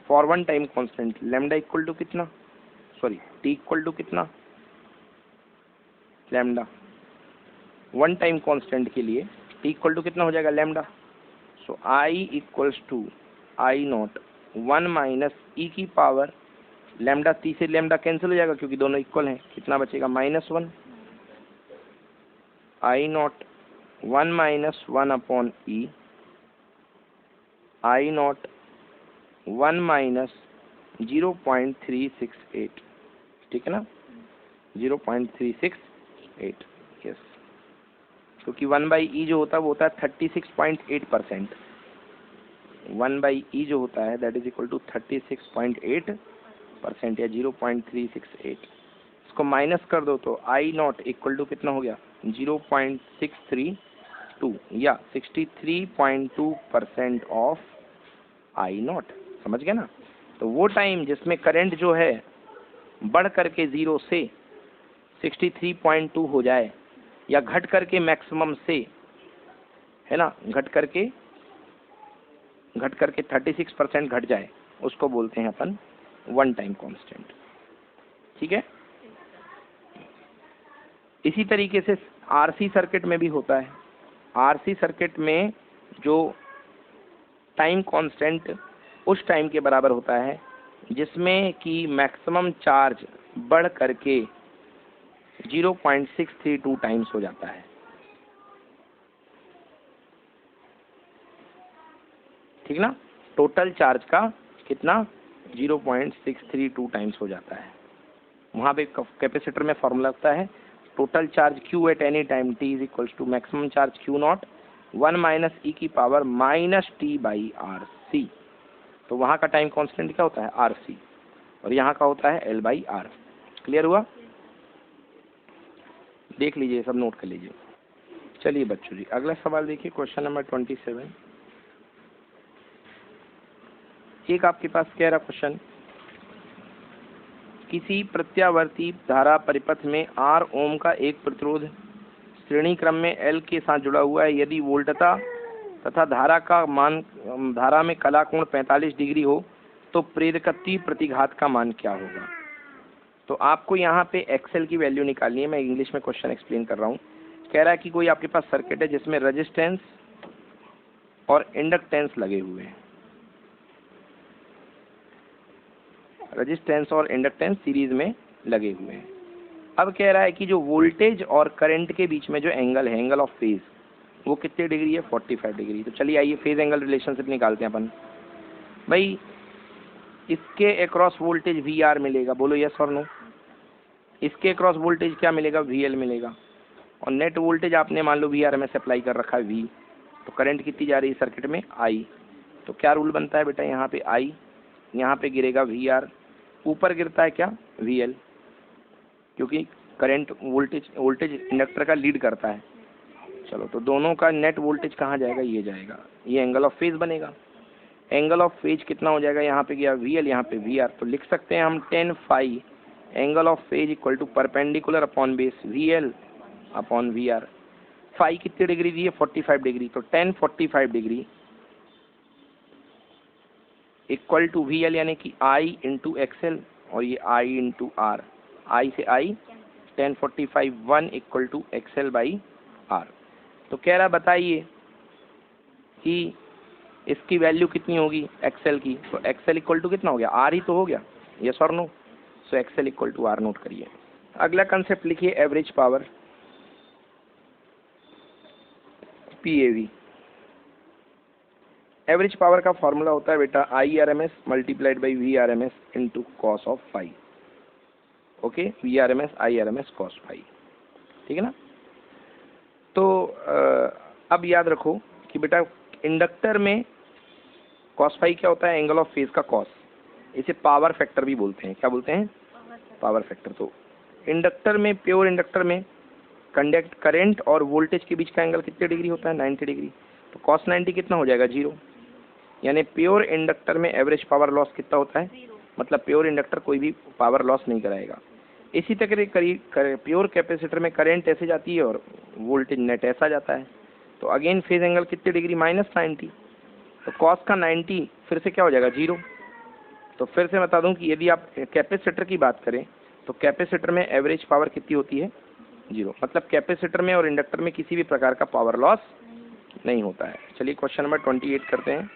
for one time constant lambda equal to कितना, सॉरी टी इक्वल टू कितना लेमडा, वन टाइम कांस्टेंट के लिए टी इक्वल टू कितना हो जाएगा lambda. So I equals to I naught 1 minus e की power lambda, T से lambda cancel हो जाएगा क्योंकि दोनों इक्वल हैं, कितना बचेगा -1, आई नॉट 1 माइनस 1 अपॉन ई, आई नॉट 1 माइनस 0.368, ठीक है ना 0.368, यस। क्योंकि 1/e जो होता है वो होता है 36.8%, 1/e जो होता है दैट इज इक्वल टू 36.8% या 0.368। इसको माइनस कर दो तो आई नॉट इक्वल टू कितना हो गया 0.632 या 63.2% ऑफ आई नॉट। समझ गए ना। तो वो टाइम जिसमें करंट जो है बढ़ करके 0 से 63.2 हो जाए या घट करके मैक्सिमम से, है ना, घट करके 36% घट जाए, उसको बोलते हैं अपन वन टाइम कांस्टेंट। ठीक है। इसी तरीके से आरसी सर्किट में भी होता है। आरसी सर्किट में जो टाइम कांस्टेंट उस टाइम के बराबर होता है जिसमें कि मैक्सिमम चार्ज बढ़ करके 0.632 टाइम्स हो जाता है। ठीक ना, टोटल चार्ज का कितना 0.632 टाइम्स हो जाता है। वहाँ पे कैपेसिटर में फॉर्मूला होता है total charge Q at any time T is equals to maximum charge Q naught 1 minus e की power minus T by R C. तो वहाँ का टाइम कांस्टेंट क्या होता है आर सी, और यहाँ का होता है एल बाई आर। क्लियर हुआ? देख लीजिए, सब नोट कर लीजिए। चलिए बच्चों जी, अगला सवाल देखिए, क्वेश्चन नंबर 27। एक आपके पास कह रहा क्वेश्चन, किसी प्रत्यावर्ती धारा परिपथ में R ओम का एक प्रतिरोध श्रेणी क्रम में L के साथ जुड़ा हुआ है। यदि वोल्टता तथा धारा का मान, धारा में कला कोण 45 डिग्री हो तो प्रेरकत्व प्रतिघात का मान क्या होगा? तो आपको यहाँ पे एक्सेल की वैल्यू निकालनी है। मैं इंग्लिश में क्वेश्चन एक्सप्लेन कर रहा हूँ। कह रहा है कि कोई आपके पास सर्किट है जिसमें रेजिस्टेंस और इंडक्टेंस लगे हुए हैं। रेजिस्टेंस और इंडक्टेंस सीरीज में लगे हुए हैं। अब कह रहा है कि जो वोल्टेज और करंट के बीच में जो एंगल है, एंगल ऑफ फेज, वो कितने डिग्री है 45 डिग्री। तो चलिए आइए फेज एंगल रिलेशनशिप निकालते हैं अपन। भाई इसके अक्रॉस वोल्टेज VR मिलेगा, बोलो यस और नो। इसके अक्रॉस वोल्टेज क्या मिलेगा VL मिलेगा, और नेट वोल्टेज आपने मान लो VRMS अप्लाई कर रखा है V। तो करंट कितनी जा रही है सर्किट में I। तो क्या रूल बनता है बेटा, यहाँ पे I, यहाँ पे गिरेगा VR, ऊपर गिरता है क्या VL, क्योंकि करंट वोल्टेज इंडक्टर का लीड करता है। चलो, तो दोनों का नेट वोल्टेज कहाँ जाएगा, ये जाएगा, ये एंगल ऑफ फेज बनेगा। एंगल ऑफ फेज कितना हो जाएगा, यहाँ पे गया VL, यहाँ पे VR। तो लिख सकते हैं हम 10 phi angle of phase equal to perpendicular upon base VL upon VR। फाई कितनी डिग्री दी है 45 डिग्री, तो 10 45 डिग्री इक्वल टू VL यानी कि I इंटू XL, और ये I इंटू R, I से I 10 45 1 equal to XL by R। तो कह रहा बताइए कि इसकी वैल्यू कितनी होगी XL की। तो XL इक्वल टू कितना हो गया, R ही तो हो गया, यस और no. So XL equal to R note करिए। अगला कंसेप्ट लिखिए average power PAV। Average power का फॉर्मूला होता है बेटा IRMS multiplied by VRMS into cos of phi. Okay, VRMS IRMS cos phi, ठीक है ना। तो अब याद रखो कि बेटा इंडक्टर में कॉस फाई क्या होता है, एंगल ऑफ फेज का कॉस। इसे पावर फैक्टर भी बोलते हैं। क्या बोलते हैं, पावर फैक्टर। तो इंडक्टर में, प्योर इंडक्टर में करंट और वोल्टेज के बीच का एंगल कितने डिग्री होता है 90 डिग्री। तो कॉस 90 कितना हो जाएगा 0, यानी प्योर इंडक्टर में एवरेज पावर लॉस कितना होता है, मतलब प्योर इंडक्टर कोई भी पावर लॉस नहीं कराएगा। इसी तरह प्योर कैपेसिटर में करंट ऐसे जाती है और वोल्टेज नेट ऐसा जाता है। तो अगेन फेज एंगल कितने डिग्री -90। तो कॉस का 90 फिर से क्या हो जाएगा 0। तो फिर से बता दूं कि यदि आप कैपेसिटर की बात करें तो कैपेसिटर में एवरेज पावर कितनी होती है 0, मतलब कैपेसिटर में और इंडक्टर में किसी भी प्रकार का पावर लॉस नहीं होता है। चलिए क्वेश्चन नंबर 28 करते हैं।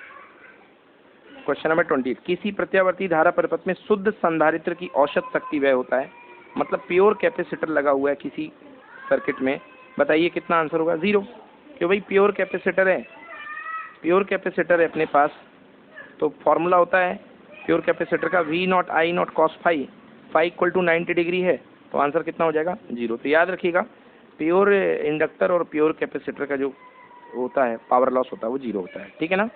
क्वेश्चन नंबर 28, किसी प्रत्यावर्ती धारा परिपथ में शुद्ध संधारित्र की औसत शक्ति वह होता है, मतलब प्योर कैपेसिटर लगा हुआ है किसी सर्किट में, बताइए कितना आंसर होगा 0। क्यों भाई, प्योर कैपेसिटर है, प्योर कैपेसिटर है अपने पास। तो फॉर्मूला होता है प्योर कैपेसिटर का V naught I naught cos phi, phi equal to 90 degree है, तो आंसर कितना हो जाएगा 0। तो याद रखिएगा प्योर इंडक्टर और प्योर कैपेसिटर का जो होता है पावर लॉस होता है वो 0 होता है, ठीक है ना।